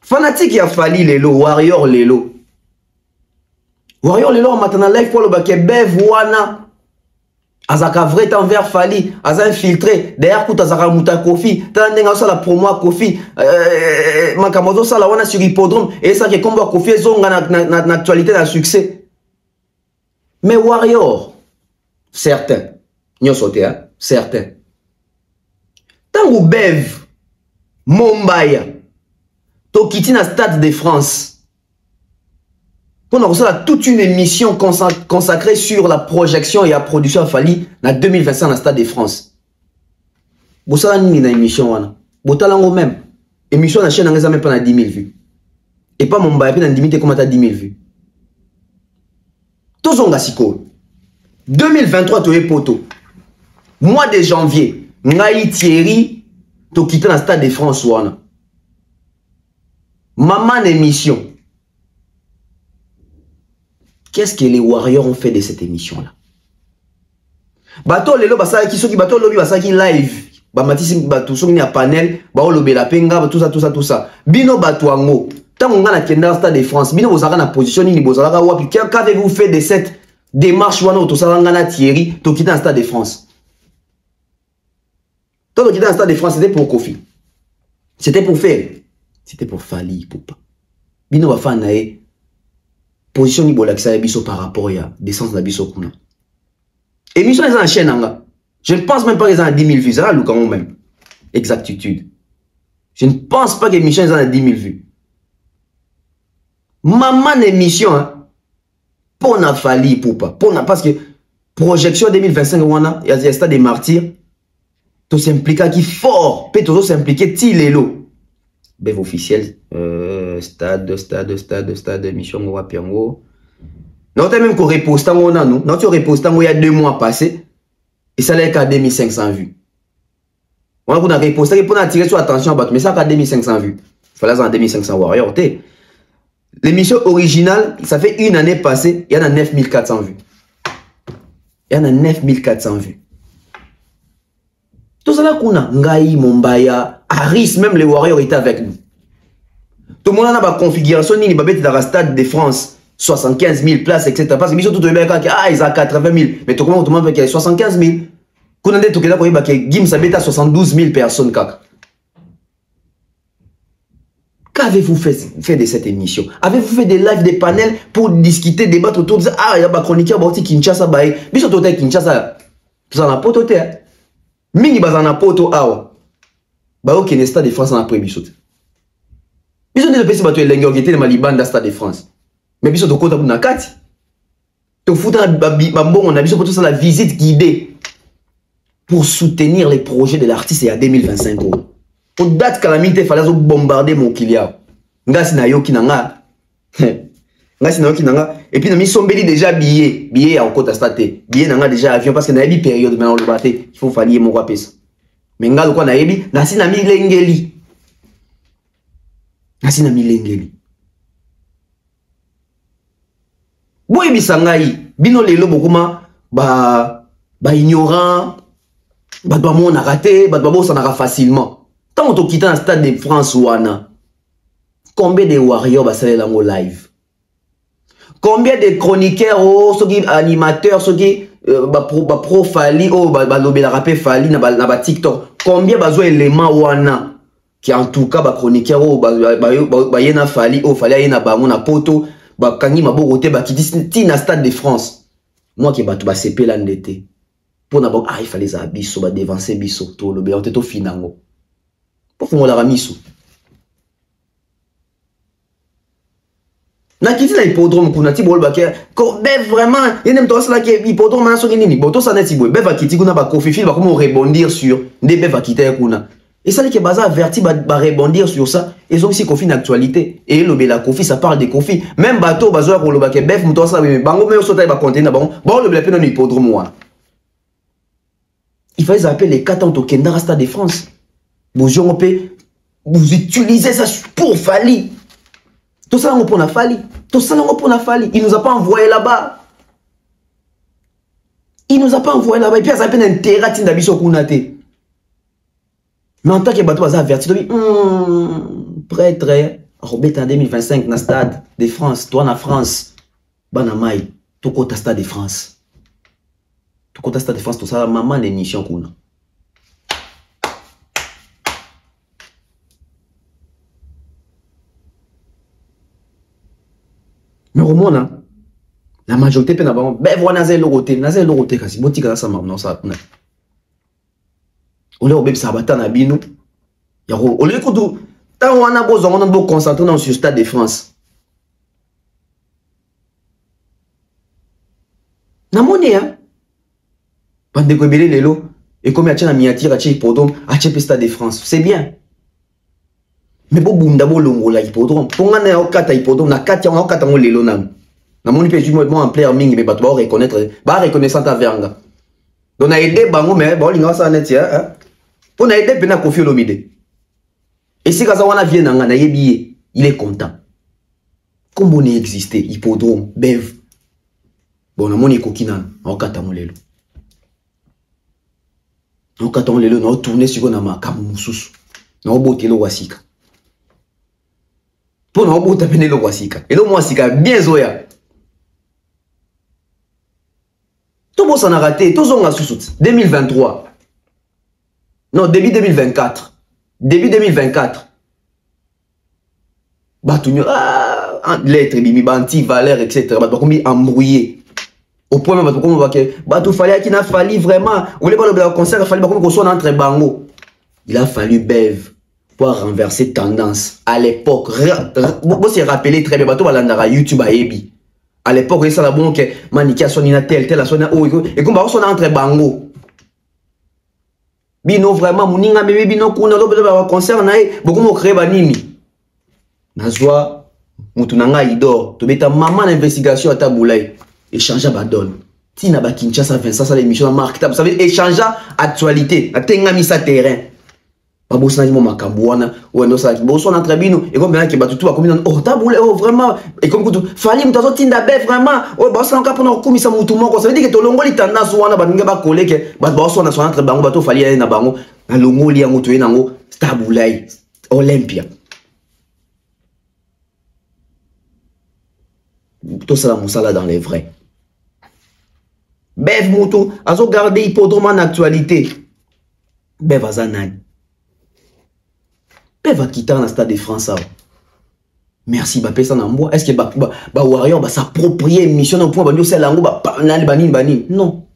Fanatique, il a fallu Lelo, Warrior Lelo. Warrior Lelo, en matin live pour le baquet Bef, Wana. Azaka vrai envers Fali, Aza infiltré, derrière Kouta Azaka Mouta Kofi, Tandenga ça la promo à Kofi, Makamoto ça la wana sur hippodrome, et ça qui est combat Kofi, zonga na actualité, na succès. Mais Warrior, certains, n'y ont sauté, hein, certains. Tango Bev, Mombaya, Tokiti na Stade de France, On a toute une émission consacrée sur la projection et la production à Fali en 2025 dans le Stade de France. Vous avez une émission. Vous avez même. Émission dans la chaîne, on a même pas 10 000 vues. Et pas mon bail, dans 10 000, comment tu as 10 000 vues. Tous on a 2023, tu es poto. Mois de janvier, Ngaï Thierry, tu quittes dans le Stade de France. Maman émission. Qu'est-ce que les Warriors ont fait de cette émission-là? Bato lelo basaki qui sont qui bato lobby basaki live. Ba matisi bato sont ni a panel, ba lobby la penga tout ça. Bino bato ango. Tant on a kenda Stade de France, bino bozaka na position ni bozaka wapi. Qu'avez-vous fait de cette démarche wana to sala ngana Thierry to quitter un Stade de France? Toi quitter un Stade de France, c'était pour Kofi. C'était pour faire. C'était pour Fali Poupa. Bino ba fa nae position ni bolakisa biso par rapport à descente de la biso kuna. Émission les en chaîne anga. Je ne pense même pas qu'ils ont 10 000 vues. Ça va quand même. Exactitude. Je ne pense pas que l'émission les ont 10 000 vues. Maman émission hein. Pour na Fali Poupa. Parce que projection 2025 il y a Stade des Martyrs. Tout s'implique qui fort. Peut tout s'impliquer tilelo. Bev officiel. Stade, émission Wapiango. Non, tu as même qu'on reposte en non. Non, tu repostes il y a 2 mois passés. Et ça n'est qu'à 2500 vues. On a reposté pour attirer sur attention, mais ça qu'à 2500 vues. Il fallait en 2500 Warriors. L'émission originale, ça fait une année passée, il y en a 9400 vues. Il y en a 9400 vues. Tout ça là qu'on a, Ngaï, Mombaya, Harris, même les Warriors étaient avec nous. Tout le monde a une configuration, il va mettre dans le Stade de France 75 000 places, etc. Parce que tout le monde a ils ont 80 000. Mais tout le monde a 75 000. Quand on a dit que Gim Sabeta 72 000 personnes. Qu'avez-vous fait de cette émission? Avez-vous fait des lives, des panels pour discuter, débattre autour de ça? Ah, il y a des chroniqueurs qui Kinshasa. Mais surtout Kinshasa, tout ça n'a pas tout. Mingi bazana poto awa. Ba ok ne Stade de France en après bisot. Bisot de pesi bato elenge okete na Malibanda Stade de France. Mais bisot to kota na kati. To futa babongo na bisot pour tout ça la visite guidée pour soutenir les projets de l'artiste et à 2025. Pour date calamité fallait bombarder mon kilia. Ngasi na yoki nanga. Ngasi na yoki nanga et puis na mi sombeli déjà billet à kota stade. Billet nanga déjà avion parce que na yebi période maintenant le baté, il faut fallier mon roi pesa. Mais ngal quoi na yebi na sina mi lengeli. Na sina mi lengeli. Boy bisangai bino lelo bokuma ba ignorant ba doit mon raté, ba doit ça na facilement. Tant on quitte un Stade de France wana. Combien de Warriors ba saler lango live? Combien de chroniqueurs, ceux qui animateurs, ceux qui pro Fali, lobby la rappé Fali na TikTok. Combien besoin éléments wana qui en tout cas chroniqueurs yena Fali Fali yena bango na poto kangi maborote qui na Stade de France. Moi qui batu ba CP la ndete. Pour na il fallait ça biso ba devancer biso to lobby on te to finango. Pour fond la ramiso. Na kiti na hippodrome kuna ti bol baké ko bev vraiment il n'aime pas ça qui hippodrome na so nini boto ça na ti boy bev akiti kuna ba kofi fil ba comment rebondir sur des bev akita kuna et ça qui est basé averti ba rebondir sur ça et sont aussi kofi d'actualité et le la kofi ça parle des kofi même bateau bazo ko lo baké bev muto ça mais bango mais so ta ba contenir ba bon le pe no hippodrome wa il fallait appeler les 4 ans au Kenda Stade de France vous utilisez ça pour Fali. Tout ça, on a Fali. Tout ça, on a Fali. Il nous a pas envoyé là-bas. Il nous a pas envoyé là-bas. Et puis, ça a un terrain d'abisso kunate. Mais en tant que bateau, ça a averti. Prêtre, Robert en 2025, dans le Stade de France, toi en France, Banamaï, tout côté Stade de France. Tout côté Stade de France, tout ça, maman, l'émission qu'on a. Mais au monde, la majorité peut n'avoir ben voilà nazel loroté kasi botika ça non ça na ole obeb sabata na bino ya ole ko tant wana bozo on bo concentrer dans sur Stade de France Namoni, hein? Bande ko ebele lelo. Et comme il y a une miniature, il y a un hippodrome, il y a un stade de France. C'est bien. Mais si vous avez un hippodrome, si vous avez un hippodrome, vous avez un hippodrome. Na moni pe jumo en player mingi mais bato ba reconnaître ba reconnaissance à verga. Donc na aidé bango mais ba linga sa net ya pour na aidé pena Koffi Olomide. Et si kaza wana vient nga na yebi il est content. Comme on existé hippodrome bev. Bon na moni kokina en kata molelo. En kata molelo na tourner sur na makamu mususu. Na obotelo wasika. Pour na obota penelo wasika. Et lo wasika bien zoya. Tout le monde s'en a raté. Tout le monde a sous 2023. Non, début 2024. Début 2024. Batounio, lettres, bimi, banti, valeur, etc. Batou comme embrouillé. Au point même, batou comme batou fallait qu'il n'a fallu vraiment. Ou les balles de concert, il fallait qu'on soit entre bango. Il a fallu Bev pour renverser tendance. À l'époque, vous se rappelez très bien, batou balandara YouTube à Ebi. À l'époque, il y a bon que Manikia sonina tel a sonina oh et comme on sonne entre bango. Bino vraiment muninga bébé bino kuna lobe ba concert na beaucoup mo créer banini. Nazwa mutu nanga idor to beta maman d'investigation à Taboulay échanger ba donne. Tina ba Kinshasa Vincent ça l'émission marque vous savez échanger actualité atenga misa terrain. Pas beau ça mon makambuana ou non ça bon son entre bino et comme bien que batutu a comme oh Taboulay oh vraiment et comme tout fallait mutazo tinda be vraiment oh bah ça encore pour nous komisa mutu moko ça veut dire que to longoli tendance wana ba ninga ba coller que ba so na so entre bango bato fallait na bango na longoli ya mutu yango Taboulay Olympia tout ça musala dans les vrais Bev mutu azo garder hippodrome en actualité Bev azanani Bev va quitter dans le stade de France. Merci, bah pesa na mboa. Est-ce que bah Warrior va s'approprier mission au point bah nous c'est lango bah bani non.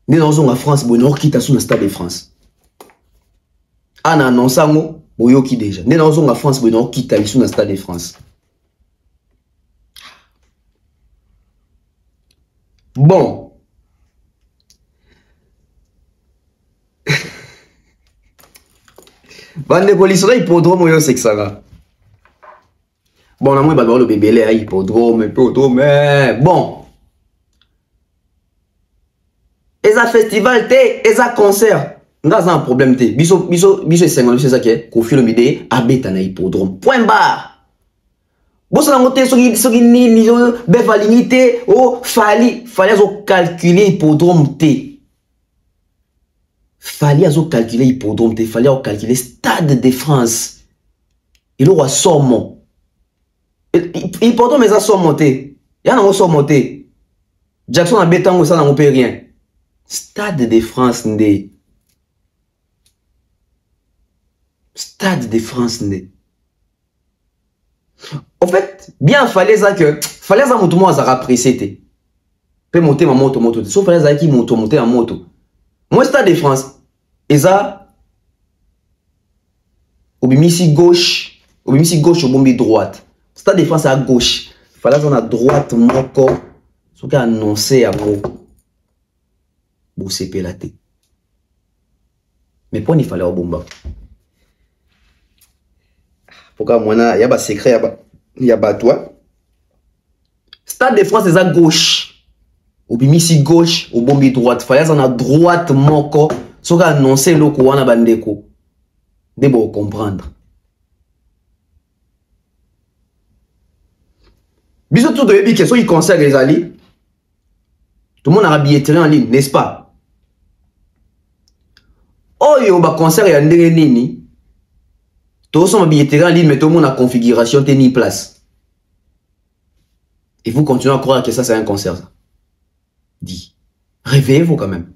Nous dans la France bon on quitte sur le stade de France. Ana annonce ngo boyoki déjà. Nous dans la France bon on quitte sur le stade de France. Bon. Bande police là hippodrome yo c'est ça. Bon, on a le bébé là hippodrome bon. Et ça festival té, et ça concert. On a un problème té. Biso c'est ça qui est Koffi Olomide habite na hippodrome. Point barre. Bon ça ngoté so qui ni beva limité oh fallait calculer hippodrome té. Fallait calculer hippodrome, il fallait calculer stade de France. Il aura somme. Hippodrome, mais ça somme monté. Il y a un somme monté. Jackson a béton, ça n'a pas rien. Stade de France, ndé. Stade de France, ndé. En fait, bien, fallait ça que. Fallait ça monter, moi, ça a précédé. Peut monter ma moto. Sauf fallait ça qui monter en moto. Moi, stade de France. Et ça, au bimisi gauche, au bombi droite. Stade de France à gauche. Il fallait qu'on a droite, moko. Ce qui a annoncé à gros. Bon, c'est pélaté. Mais pour il fallait au bomba. Pourquoi moi, il y a un secret, il y a un toi. Stade de France, c'est à gauche. Au bimisi gauche, au bombi droite. Il fallait qu'on a droite, moko. Ce qui a annoncé le coup, on a bandeko. De bon comprendre. Bisous tout de suite, question, il concerne les alliés. Tout le monde a billetterie en ligne, n'est-ce pas? Oh, il y a un concert et un nini. Tout le monde a billetterie en ligne, mais tout le monde a configuration, ni place. Et vous continuez à croire que ça, c'est un concert. Ça. Dis. Réveillez-vous quand même.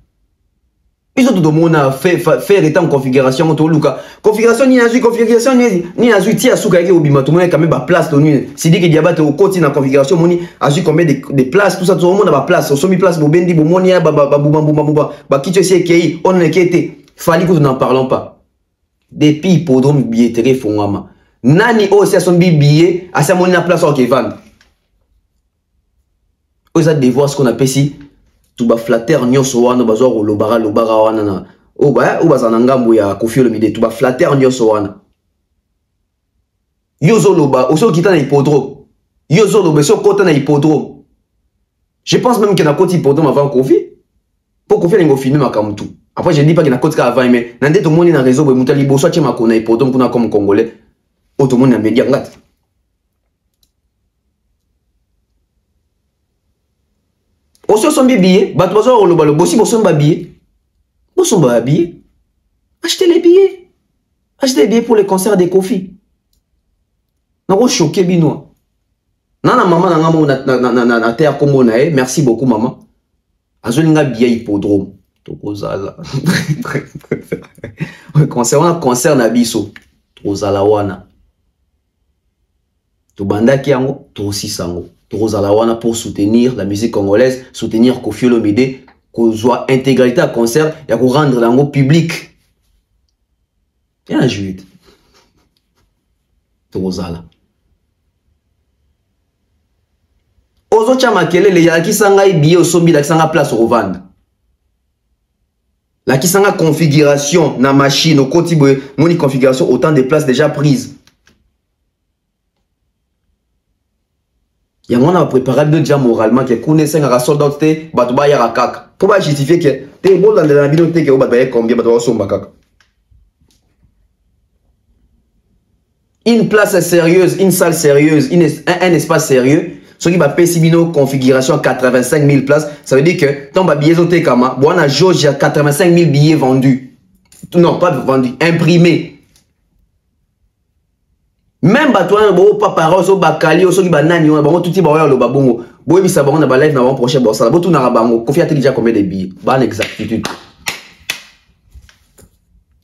Ils ont tout le monde a fait état en configuration autour de configuration ni azui configuration ni azui tia souka qui obima tout le monde quand même ba place to ni si dit que diabate au côté na configuration moni azui combien de places tout ça tout le monde a ba place so mi place bo bendi bo moni ba kitu c'est qui on n'était fallait que nous n'en parlons pas depuis hippodrome billetterie fongama nani o c'est son billet à sa moni na place au qui vendre Pour ça devoir ce qu'on appelle ici tout ba flatter nyonso wana bazwa lobara wana na o bazana ngambo ya Koffi Olomide tout ba flatter nyonso wana yozo loba oso kita na hippodrome yozo loba so kota na hippodrome. Je pense même qu'il y a un côté hippodrome avant Koffi pour Koffi il filmer makamou tout. Après je dis pas qu'il y a un côté avant mais nande tout le monde na réseau be mutali bo so tchema kona hippodrome kuna comme congolais o tout le monde na média ngat. Oso sombi billets, bato bazo loba lo bossi bosomba billets. Bosomba billets. Achetez les billets. Achetez les billets pour les concerts de Koffi. Nako choqué binois. Nana maman na ngamo na terre kombo na e, merci beaucoup maman. Azolinga billet hippodrome. Tokozala. Concert na biso. Tokozala wana. Tobandaki yango, tosisango. Tokozala wana pour soutenir la musique congolaise, soutenir Koffi Olomide, qu'on soit intégralité à concert et qu'on rendre l'ango public. Il y a un juillet. Tokozala. Ozo chamakele le yaki sanga ibi osombi la sanga place au vendre. La qui sanga configuration na machine au côté moni configuration autant de places déjà prises. Il y a un préparé déjà moralement qui connaît un soldat qui va y avoir pour justifier que tu es bon dans la vidéo que tu vas combien de temps. Une place sérieuse, une salle sérieuse, un espace sérieux. Ce qui va payer Sibino configuration 85 000 places, ça veut dire que ton billet zoté kama, bon on a jauge 85 000 billets vendus. Non, pas vendus, imprimés. Même batouan bo papa so bakali so ki banani on ba tout ti ba yo lo babongo bo bi sa ba on ba live na ba prochain bo ça bo tout na bango Koffi a déjà combien de billets ban exactitude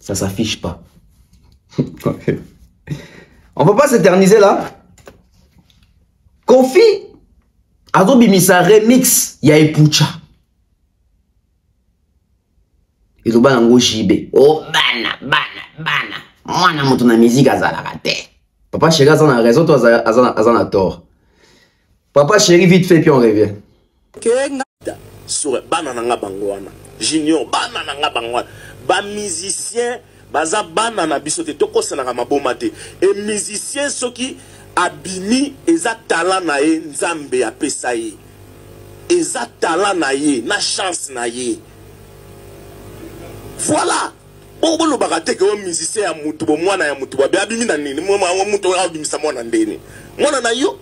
ça s'affiche pas. On peut pas s'éterniser là. Koffi azo bimisa remix ya Epucha izo bana ngo jibe oh bana mwana mutu na musique azalaka te. Papa chéri a un raison, toi a tort. Papa chéri, vite fait, puis on revient. Sur banana bangwana, junior banana bangwana, ba musicien, baza banana bisote toko senaka mabomate. Et musicien soki abini eza talent na ye nzambe apesa ye. Eza talent na ye, na chance na ye. Voilà. Bon le bagate que musicien ya mutu bo mwana ya mutu ba abimi na nini mo mutu wa abimisa mwana ndeni mwana na yo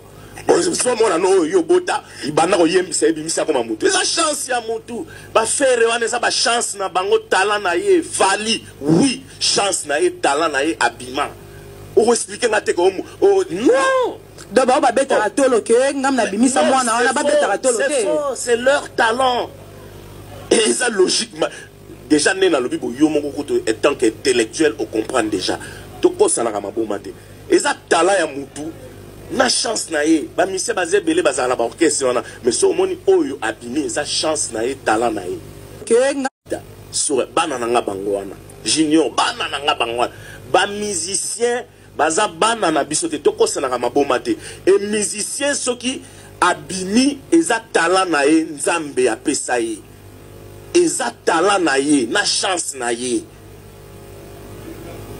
so mwana no yo bota ibana ko yembisa ebimisa ko mutu eza chance ya mutu ba faire wana eza ba chance na bango talent na ye vali oui chance na ye talent na ye abima o expliquer ngate ko oh non d'abord ba beta tolo ke ngam na bimisa mwana wana ba beta tolo te c'est leur talent et eza logiquement. Déjà, né dans le Bible, en tant qu'intellectuel, on comprend déjà. Toko salaka mabomate. Et ça, talent ya mutu, na chance na ye. Ba mise bazé belé bazala ba orchestre wana. Mais so moni oyo abimi, ça chance na ye, talent na ye. Sur banana bango wana. Junior banana bango wana. Ba musicien, baza banana bisote toko salaka mabomate. Et musicien soki abimi, eza talent na ye, nzambe apesa ye. Eza talent na ye, na chance na ye.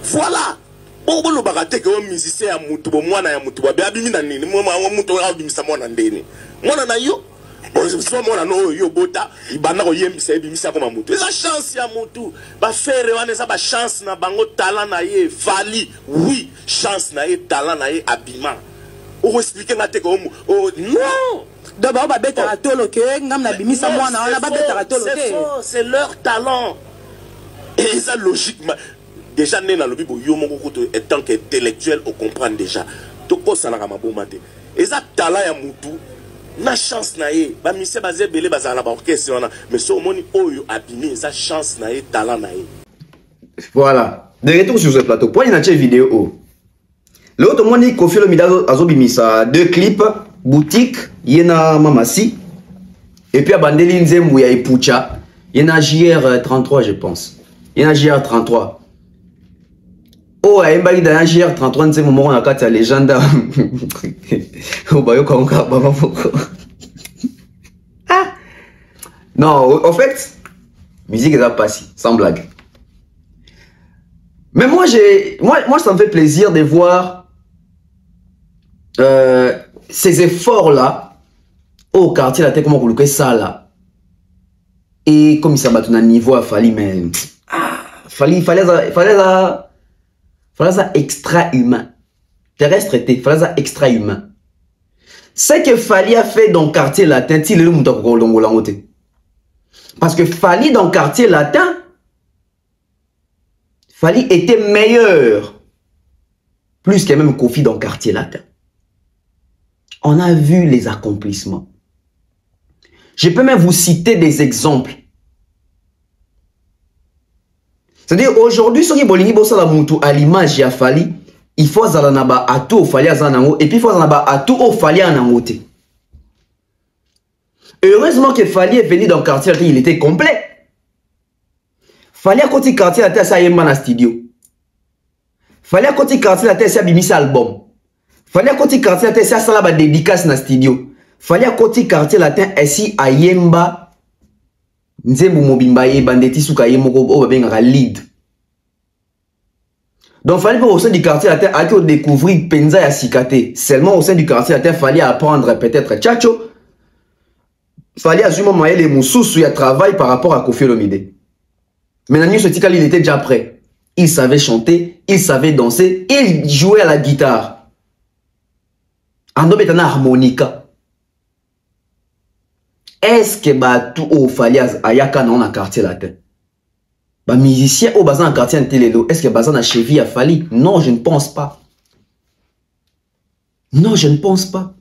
Voilà. Bon le bagate que musicien ya mutu bo mwana ya mutu ba abimi na nini mo mutu wa abimisa mwana ndeni mwana na yo so mwana no yo bota ibana ko yembisa ebimisa ko mutu eza chance ya mutu ba faire wana eza ba chance na bango talent na ye vali oui chance na ye talent na ye abima o expliquer ngate ko oh non d'abord ba beta tolo ke ngam na bimisa mwana wana ba beta tolo te c'est leur talent et ça logiquement. Déjà né dans le Bible, en tant qu'intellectuel, on comprend déjà. Toko salaka mabomate. Et ça talent ya mutu, na chance na ye. Ba mise bazé belé bazala ba orchestre wana. Mais so moni oyo abimi, ça chance na ye, talent na ye. Voilà. De retour sur ce plateau. Pour une autre vidéo. L'autre moni Koffi Olomide azo bimisa 2 clips, boutique, yena mamasi. Et puis à bandeli nzembu ya Epucha, yena JR33 je pense. Yena JR33. Oh, il y a un GR33, c'est mon moment à la légende. Oh, bah, Non, en fait, musique est passée, sans blague. Mais moi, ça me fait plaisir de voir ces efforts-là au quartier, la tête, comment vous ça là. Et comme ça bat un niveau à Fali, mais fallait ça extra-humain. Terrestre était, fallait ça extra-humain. Ce que Fali a fait dans le quartier latin, il est le parce que Fali dans le quartier latin, Fali était meilleur. Plus que même Kofi dans le quartier latin. On a vu les accomplissements. Je peux même vous citer des exemples. C'est-à-dire, aujourd'hui, ce qui est à l'image de Fali, il faut que à tout Fali et puis il faut que à tout Fali anangote. Heureusement que Fali est venu dans le quartier, il était complet. Fali à côté quartier, la ça y est dans le studio. Fali à côté quartier, la ça bimisa album. Fali à côté quartier, la ça ça la dédicace dans le studio. Fali à côté quartier, la ici à Yemba. Nzembu mobimba ye bandeti suka ye moko o babenga lead. Donc fallait pas au sein du quartier latin à découvrir penza ya sikate. Seulement au sein du quartier latin fallait apprendre peut-être tchacho. Fallait assumer moyen les moussousou ya travail par rapport à Kofi Olomide. Mais Nani Sotikali il était déjà prêt. Il savait chanter, il savait danser, il jouait à la guitare. Ando betana harmonica. Est-ce que bah tout au Faliaz ayaka dans un quartier latin? Bah musicien au bazin un quartier intellélo, est-ce que bazin a cheville à Fali? Non, je ne pense pas. Non, je ne pense pas.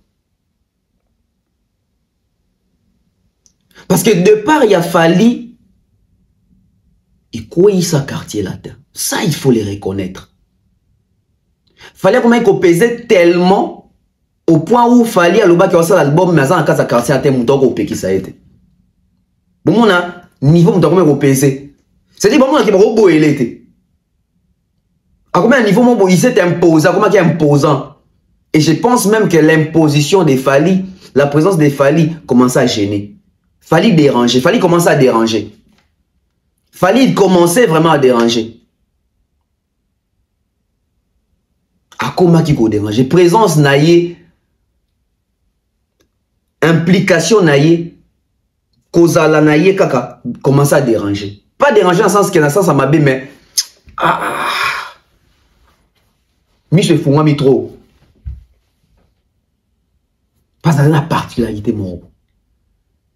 Parce que de part il y a Fali et quoi il sa quartier latin? Ça il faut les reconnaître. Fallait comment il pesait tellement au point où Fali à l'oba qui a l'album mais en cas sa quartier latin mouton au pays qui ça a été. Bon mon a niveau mouton comment pesé. C'est-à-dire bon mon qui va au il était. À combien niveau mon il s'est imposé, à comment qui est imposant. Et je pense même que l'imposition des Fali, la présence des Fali commençait à gêner. Fali déranger, Fali commençait à déranger. Fali commençait vraiment à déranger. À comment qui déranger, présence naïe, implication naïe, causala naïe kaka commençait à déranger. Pas déranger dans le sens que dans le sens à ma bé, mais mi se fout mi trop. Pas dans la particularité mon.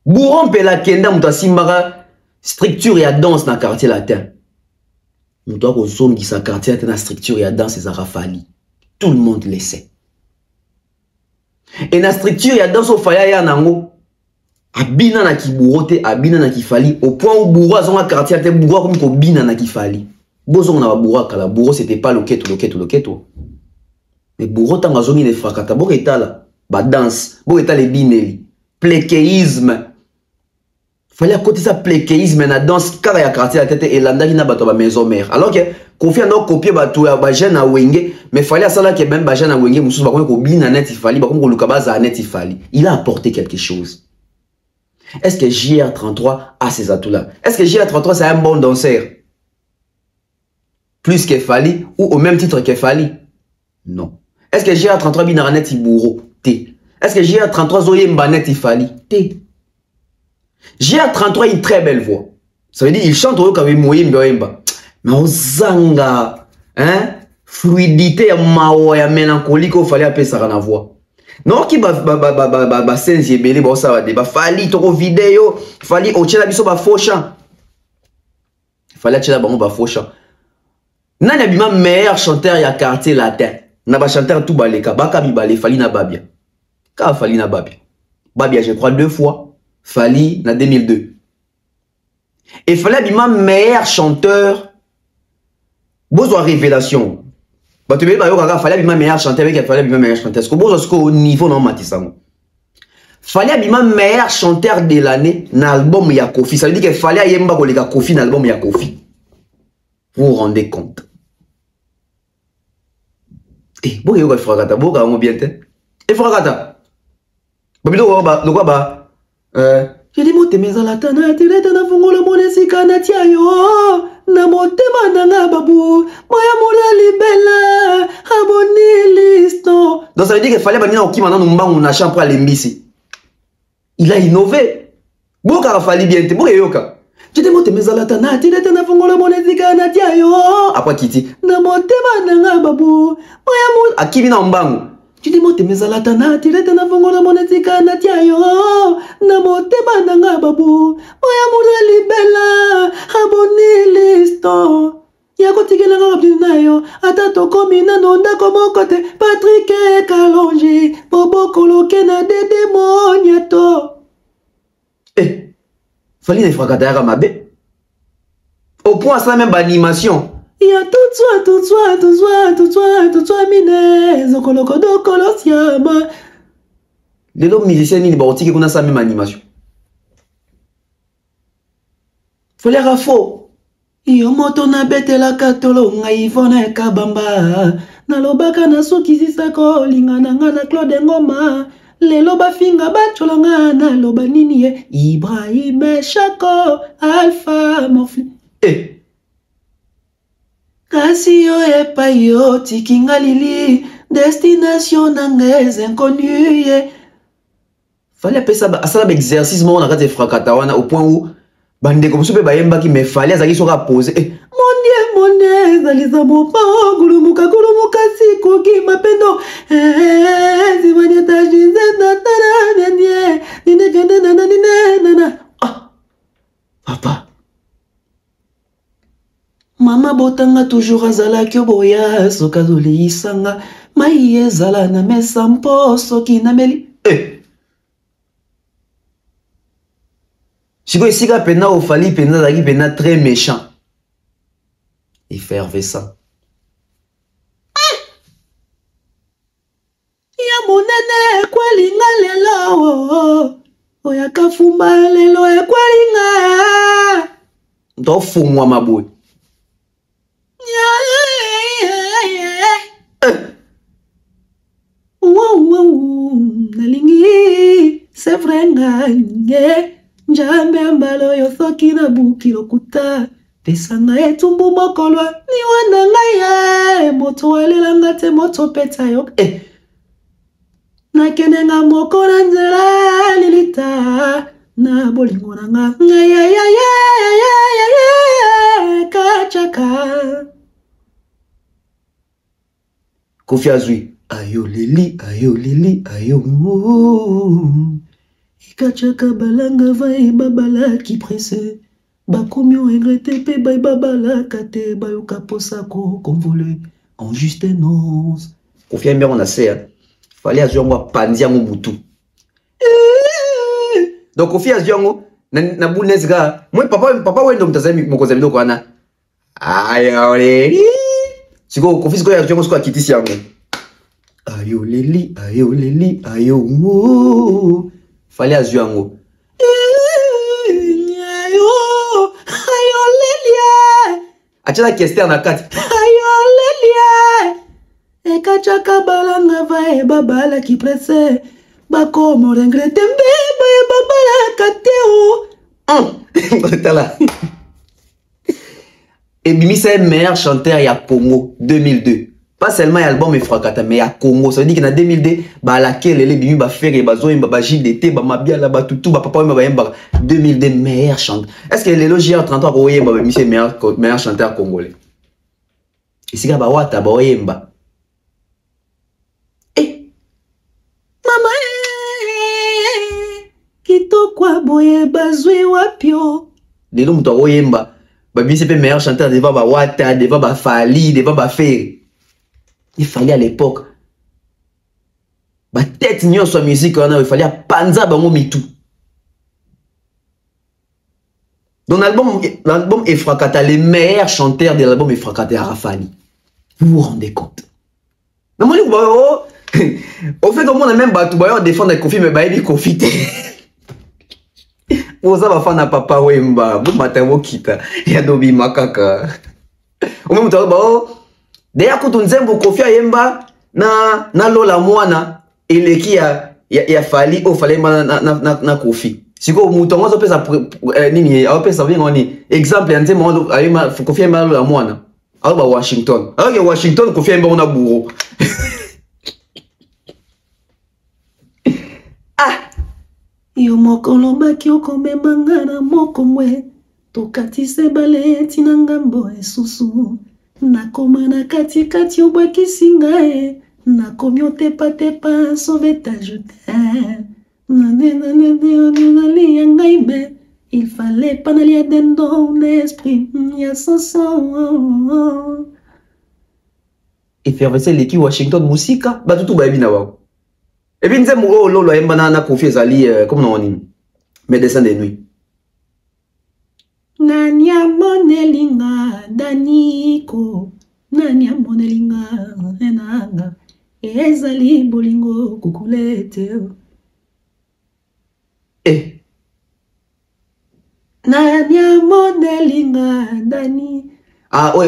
Bourron pe la kenda muta simbara structure et danse dans le quartier latin. Muta ko zone qui sa quartier latin na structure et danse c'est Fali. Tout le monde le sait. Et na structure et danse au faya ya nango. Abina na ki bourrote, abina na ki Fali au point où bourro dans le quartier latin bourro comme ko bina na ki Fali. Bozo na bourro kala bourro c'était pas loketo. Mais bourro tanga zone ne frakata bo etala ba danse, bo etala les bineli. Pléquéisme. Fallait à côté ça pléquéisme na danse car ya quartier la tête et landa qui na bato ba maison mère. Alors que confiant donc copier bato ya ba jeune à wenge mais fallait ça là que même ba jeune à wenge mususu ba ko bina net il fallait ba ko luka baza net il fallait. Il a apporté quelque chose. Est-ce que JR33 a ces atouts là? Est-ce que JR33 c'est un bon danseur? Plus que Fali ou au même titre que Fali? Non. Est-ce que JR33 bina net il bourreau? T. Est-ce que JR33 Zoye Mbanet il fallait? T. JR33 a une très belle voix. Ça veut dire il chante au Kawi Moye Mba. Mais au Zanga, hein? Fluidité ya mao ya mélancolique au fallait appeler ça na voix. Non qui ba senzi belé ba ça va débat Fali toko vidéo, Fali o tchela biso ba faux chant. Fallait tchela bango ba faux chant. Nani abima meilleur chanteur ya quartier latin. Na ba chanteur tout baleka, baka bi balé Fali na babia. Quand Fali na Babia. Babia, je crois 2 fois. Fali na 2002. Et Fali abima meilleur chanteur. Bozo révélation. Bah tu veux pas Fali abima meilleur chanteur avec Fali abima meilleur chanteur. Est-ce que bozo au niveau non matisango. Fali abima meilleur chanteur de l'année na album ya Kofi. Ça veut dire que Fali ayemba ko leka Kofi na album ya Kofi. Vous vous rendez compte? Eh, bon yo ka fragata, bon ka mo bien te. Et fragata. J'ai dit, motema ezalata tirete na fungola monesika na tia yo na motema nanga babu moya mola libela aboni listo. Donc ça veut dire qu'il fallait banina okima na mbangu na champ pour alembisi. Il a innové. Boka fali bien te boka yoka. Tu te motema ezalata tirete na fungola monesika na tia yo. Après kiti na motema nanga babu moya mola akimi na mbangu. Tu dis motema ezalata tirete na fungola monesika na tia yo na motema nanga babu moya mola libela aboni listo. Yako tikela ngabdi na yo ata tokomi na nonda komokote Patrick Kalonji bobo koloke na dede moniato. Fali na ifrakata yaka mabe au point ça même animation. Il y a tout soit mine zokoloko dokolo siama. Les autres musiciens ni baotiki kuna sa même animation. Fallait rafo. Iyo moto na betela katolo ngai fona kabamba. Na lobaka na suki sisako lingana ngana Claude Ngoma. Lelo bafinga bacholanga na loba nini ye Ibrahim Shako Alpha Morphy. Kasi yo epa yo tikinga lili destination nangaise inconnue ye. Fallait appeler ça asala exercice mon na kati frakata wana au point où bande comme soupe bayemba qui me fallait azaki soka poser. Mon dieu zaliza mopa gulumuka siku ki mapendo zimanya tajize natara nanye nine kende nana. Ah papa mama botanga toujours azala kyo boya soka zoli isanga mai ezala na mesa mposo kinameli. Siko isika pena ofali pena zaki pena très méchant. Effervescent. Ya monene kwalinga lelo oya kafumba lelo e kwalinga ndo fumwa maboy. Nalingi c'est vrai nganye njambe mbalo yo soki na buki lokuta pesanga etumbu mokolwa ni wana ngaya moto elelanga te moto peta yo na kenenga moko na nzela lilita na bolingo nanga ngaya kachaka Kofi Azui ayo lili ayo Ikachaka balanga vai babala ki presse bakomio regrette pe bay babala kate bayoka posako convolé en juste annonce. Kofi Amber on a c'est fallait aziongo pandia ngo mutu. Donc Kofi aziongo na bunesga moi papa wendo mtazami mokozami doko ana ayo siko Kofi siko aziongo siko akitisi yango ayo lili ayo fallait aziongo ayo lelia achana kester na kati ayo lelia ekachaka balanga vai babala ki presse bakomo regrette mbeba babala kateo tala et Bimi c'est le meilleur chanteur ya Congo 2002. Pas seulement l'album Efrakata mais à Congo. Ça veut dire qu'en 2002 bah laquelle les Bimi ba faire ba zo ba JDT ba mabia là ba tout ba papa ba yemba 2002 meilleur chanteur. Est-ce que les logies en 33 ko yemba Bimi c'est meilleur chanteur congolais. Ici ga ba wata ba yemba. Mama kitokwa boye bazwe wapio. Les noms to yemba. Bimi c'est meilleur chanteur devant ba wata, devant ba Fali, devant ba faire. Il fallait à l'époque ba tête nyo sur musique on a il fallait panza bango mitou. Dans l'album Efrakata les meilleurs chanteurs de l'album Efrakata Rafali. Vous vous rendez compte? Non moi au fait on a même battu ba défendre Kofi mais ba il Kofi. Vous ça va faire na papa wemba, vous matavo kita ya dobi makaka. Au même temps ba Deya kutunzembo Kofi Ayemba na lola mwana eleki ya Fali o fale na Kofi. siko mutongo zo pesa nini pesa bien ngoni exemple ya nzembo ayima Kofi Emba la mwana aba Washington alors Washington Kofi Emba on a bureau yo mokolo baki okomema nga na mokomwe tokatise bale tina ngambo esusu nakoma na katikati obwakisi ngai nakomi otepatepa sauvetage nalia ngai me il fallait pas nalia dendo l'esprit ya soso effervescence leki Washington musika batutu bayebi na wako et puis nzembo o lolo ayemba na Kofi ezali comme non nini médecin de nuit nani amonelinga daniko nani amonelinga enanga ezali bolingo kukulete nani amonelinga dani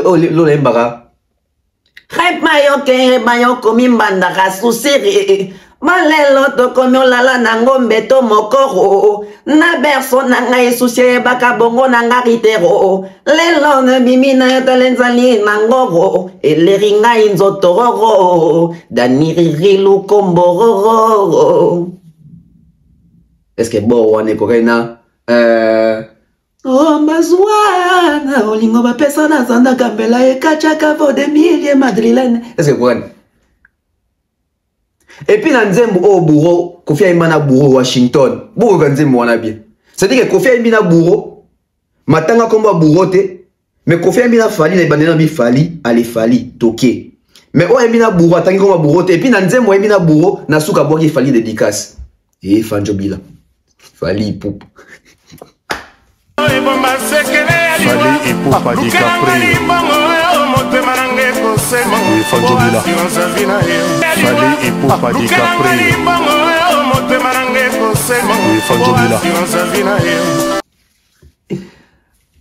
lolo ayembaka Hype mayoke mayoko mimbanda kasusiri malelo tokomi olala na ngombe to mokoro na berso na ngai susie baka bongo na nga ritero lelo na bimi na yo talenzali na ngoro eleri ngai nzotororo daniriri lukombororo. Est-ce que bon wane kokena oh mazwana olingo bapesa na zanda kambela ekachaka vo de milliers madrilène. Est-ce que quoi? Et puis dans nzembo au bureau Kofi Emba na bureau Washington bureau kan nzembo wana bien c'est-à-dire que Kofi Emba na bureau matanga komba bureau te mais Kofi Emba na fali na bandena bi fali ale fali toke mais o Emba na bureau atangi komba bureau te et puis dans nzembo Emba na bureau na suka boki fali dédicace et fanjo bila fali poup Fali ipupa di Capri Fanjo bila Fali ipupa di Capri Fanjo bila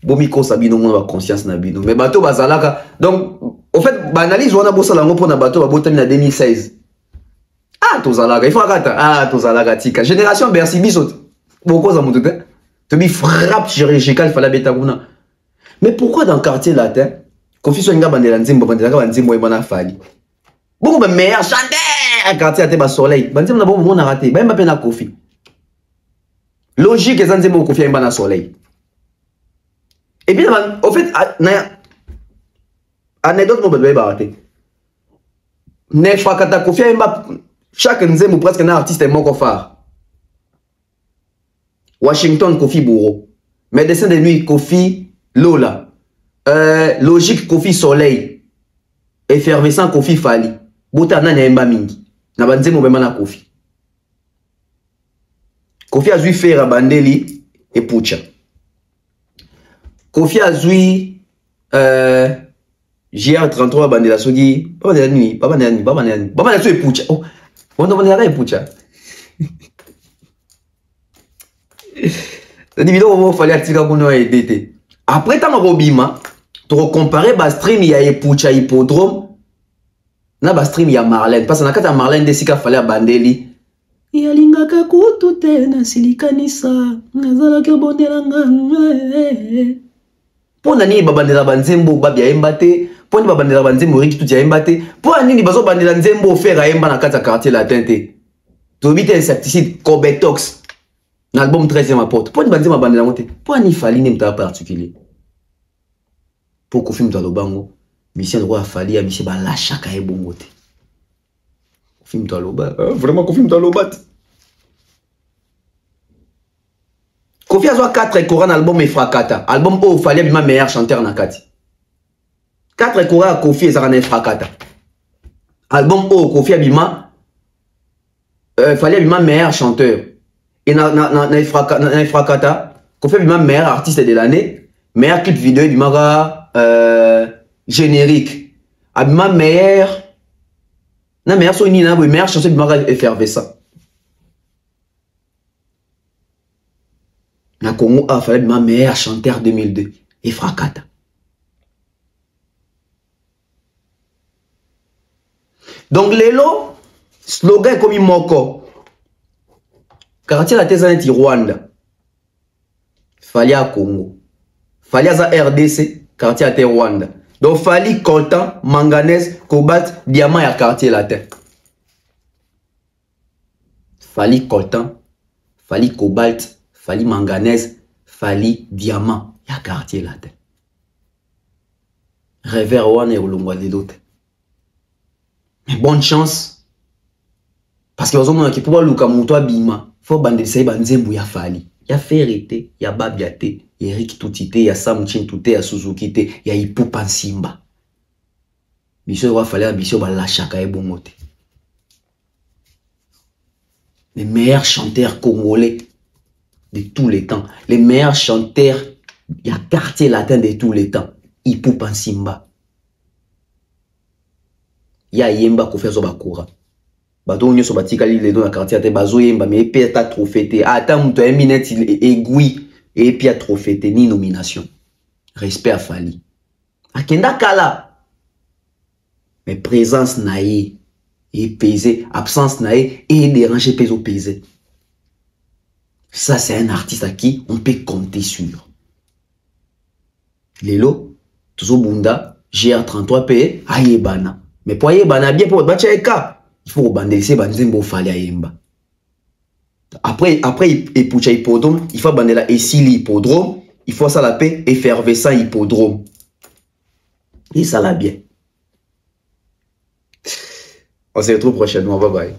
Bomiko sabino mona ba conscience na bino mais bato bazalaka donc au fait banalise wana bossa lango pona bato ba botami na 2016 tozalaka il faut akata tozalaka tika génération Bercy biso boko za mutu te to bi frappe chirurgicale fala beta kuna. Mais pourquoi dans le quartier latin Kofi Soinga bandela nzimbo bandela nzimbo e bana fali beaucoup ba meilleur chanteur quartier latin ba soleil banzimbo na bon moment na raté ba mba na Kofi logique ezanze mo Kofi Emba na soleil. Et puis au fait anecdote mo ba raté ne fois kata Kofi Emba chaque nzembo presque un artiste est moko phare. Washington Kofi Bouro, médecin de nuit Kofi Lola, logique Kofi Soleil, effervescent Kofi Fali, Botana Nemba Mingi, Nabanze Mobemana Kofi. Kofi a zui Fera Bandeli et Pucha. Kofi a zui JR33 Bandela Sogi, Papa de la nuit, Papa de la nuit, Papa de la nuit, Papa de la nuit et Pucha. Oh, on demande la Pucha. C'est évident comment il fallait article pour nous aider. Après tant robima, tu comparer bas stream il y a Pucha hippodrome, na bas stream il y a Marlène parce que na kata Marlène desika fallait bandeli. Ya lingaka kutu te na silikanisa nazala ke bondela nga. Pona nini babandela banzembo babia embate, pona babandela banzembo riki tout ya embate, pona nini bazo bandela nzembo faire emba na kata quartier latin te. Tu obite insecticide Cobetox. L'album 13e apporte. Pour une bande ma bande la montée. Pour un Fali n'est pas particulier. Pour qu'on filme dans le bango. Mission de roi Fali à Michel Bala chaka et bon côté. Film dans le bas. Vraiment qu'on filme dans le bas. Kofi a 4 Coran album et Frakata. Album où Fali a ma meilleur chanteur nakati. 4 Coran Kofi et Zarane Frakata. Album où Kofi a bima Fali a ma meilleur chanteur. Et na Frakata, qu'on fait le meilleur artiste de l'année, meilleur clip vidéo du maga générique, ma meilleure meilleure chanson du maga effervescent. Na Congo a fallu ma meilleure chanteur 2002 et Frakata. Donc les lots slogan comme Moko. Quartier la Tézanet Rwanda. Fali à Congo. Fali à RDC, quartier à Rwanda. Donc Fali coltan, manganèse, cobalt, diamant à quartier latin. Fali coltan, Fali cobalt, Fali manganèse, Fali diamant à quartier latin. Revers wana et olongwa de l'autre. Mais bonne chance. Parce que vous avez pouvoir luka muto bima. Faut bande de banzembu ya Fali. Ya Ferrete, ya Babiate, ya Eric Tutite, ya Sam Chintute, ya Suzuki te, ya Ipupa Nsimba. Biso wa Fali biso ba la chaka e bongote. Les meilleurs chanteurs congolais de tous les temps. Les meilleurs chanteurs y a quartier latin de tous les temps. Ipupa Nsimba. Ya yemba ko faire so bakura. Bato nyo so batika li le don na quartier te bazo yemba mais pe ta trophée ata muto eminent il aiguille et puis a trophée ni nomination. Respect à Fali. Akenda kala. Mais présence naïe et pesé, absence naïe et déranger peso pesé. Ça c'est un artiste à qui on peut compter sur. Lelo, Tuzo Bunda, GR33P, Ayebana. Mais pour Ayebana, bien pour battre il faut bandeler banzembo Fali Ayemba. Après il poucha hippodrome, il faut bandeler Essili hippodrome, il faut ça la paix effervescent hippodrome. Et ça l'a bien. On se retrouve prochainement, bye bye.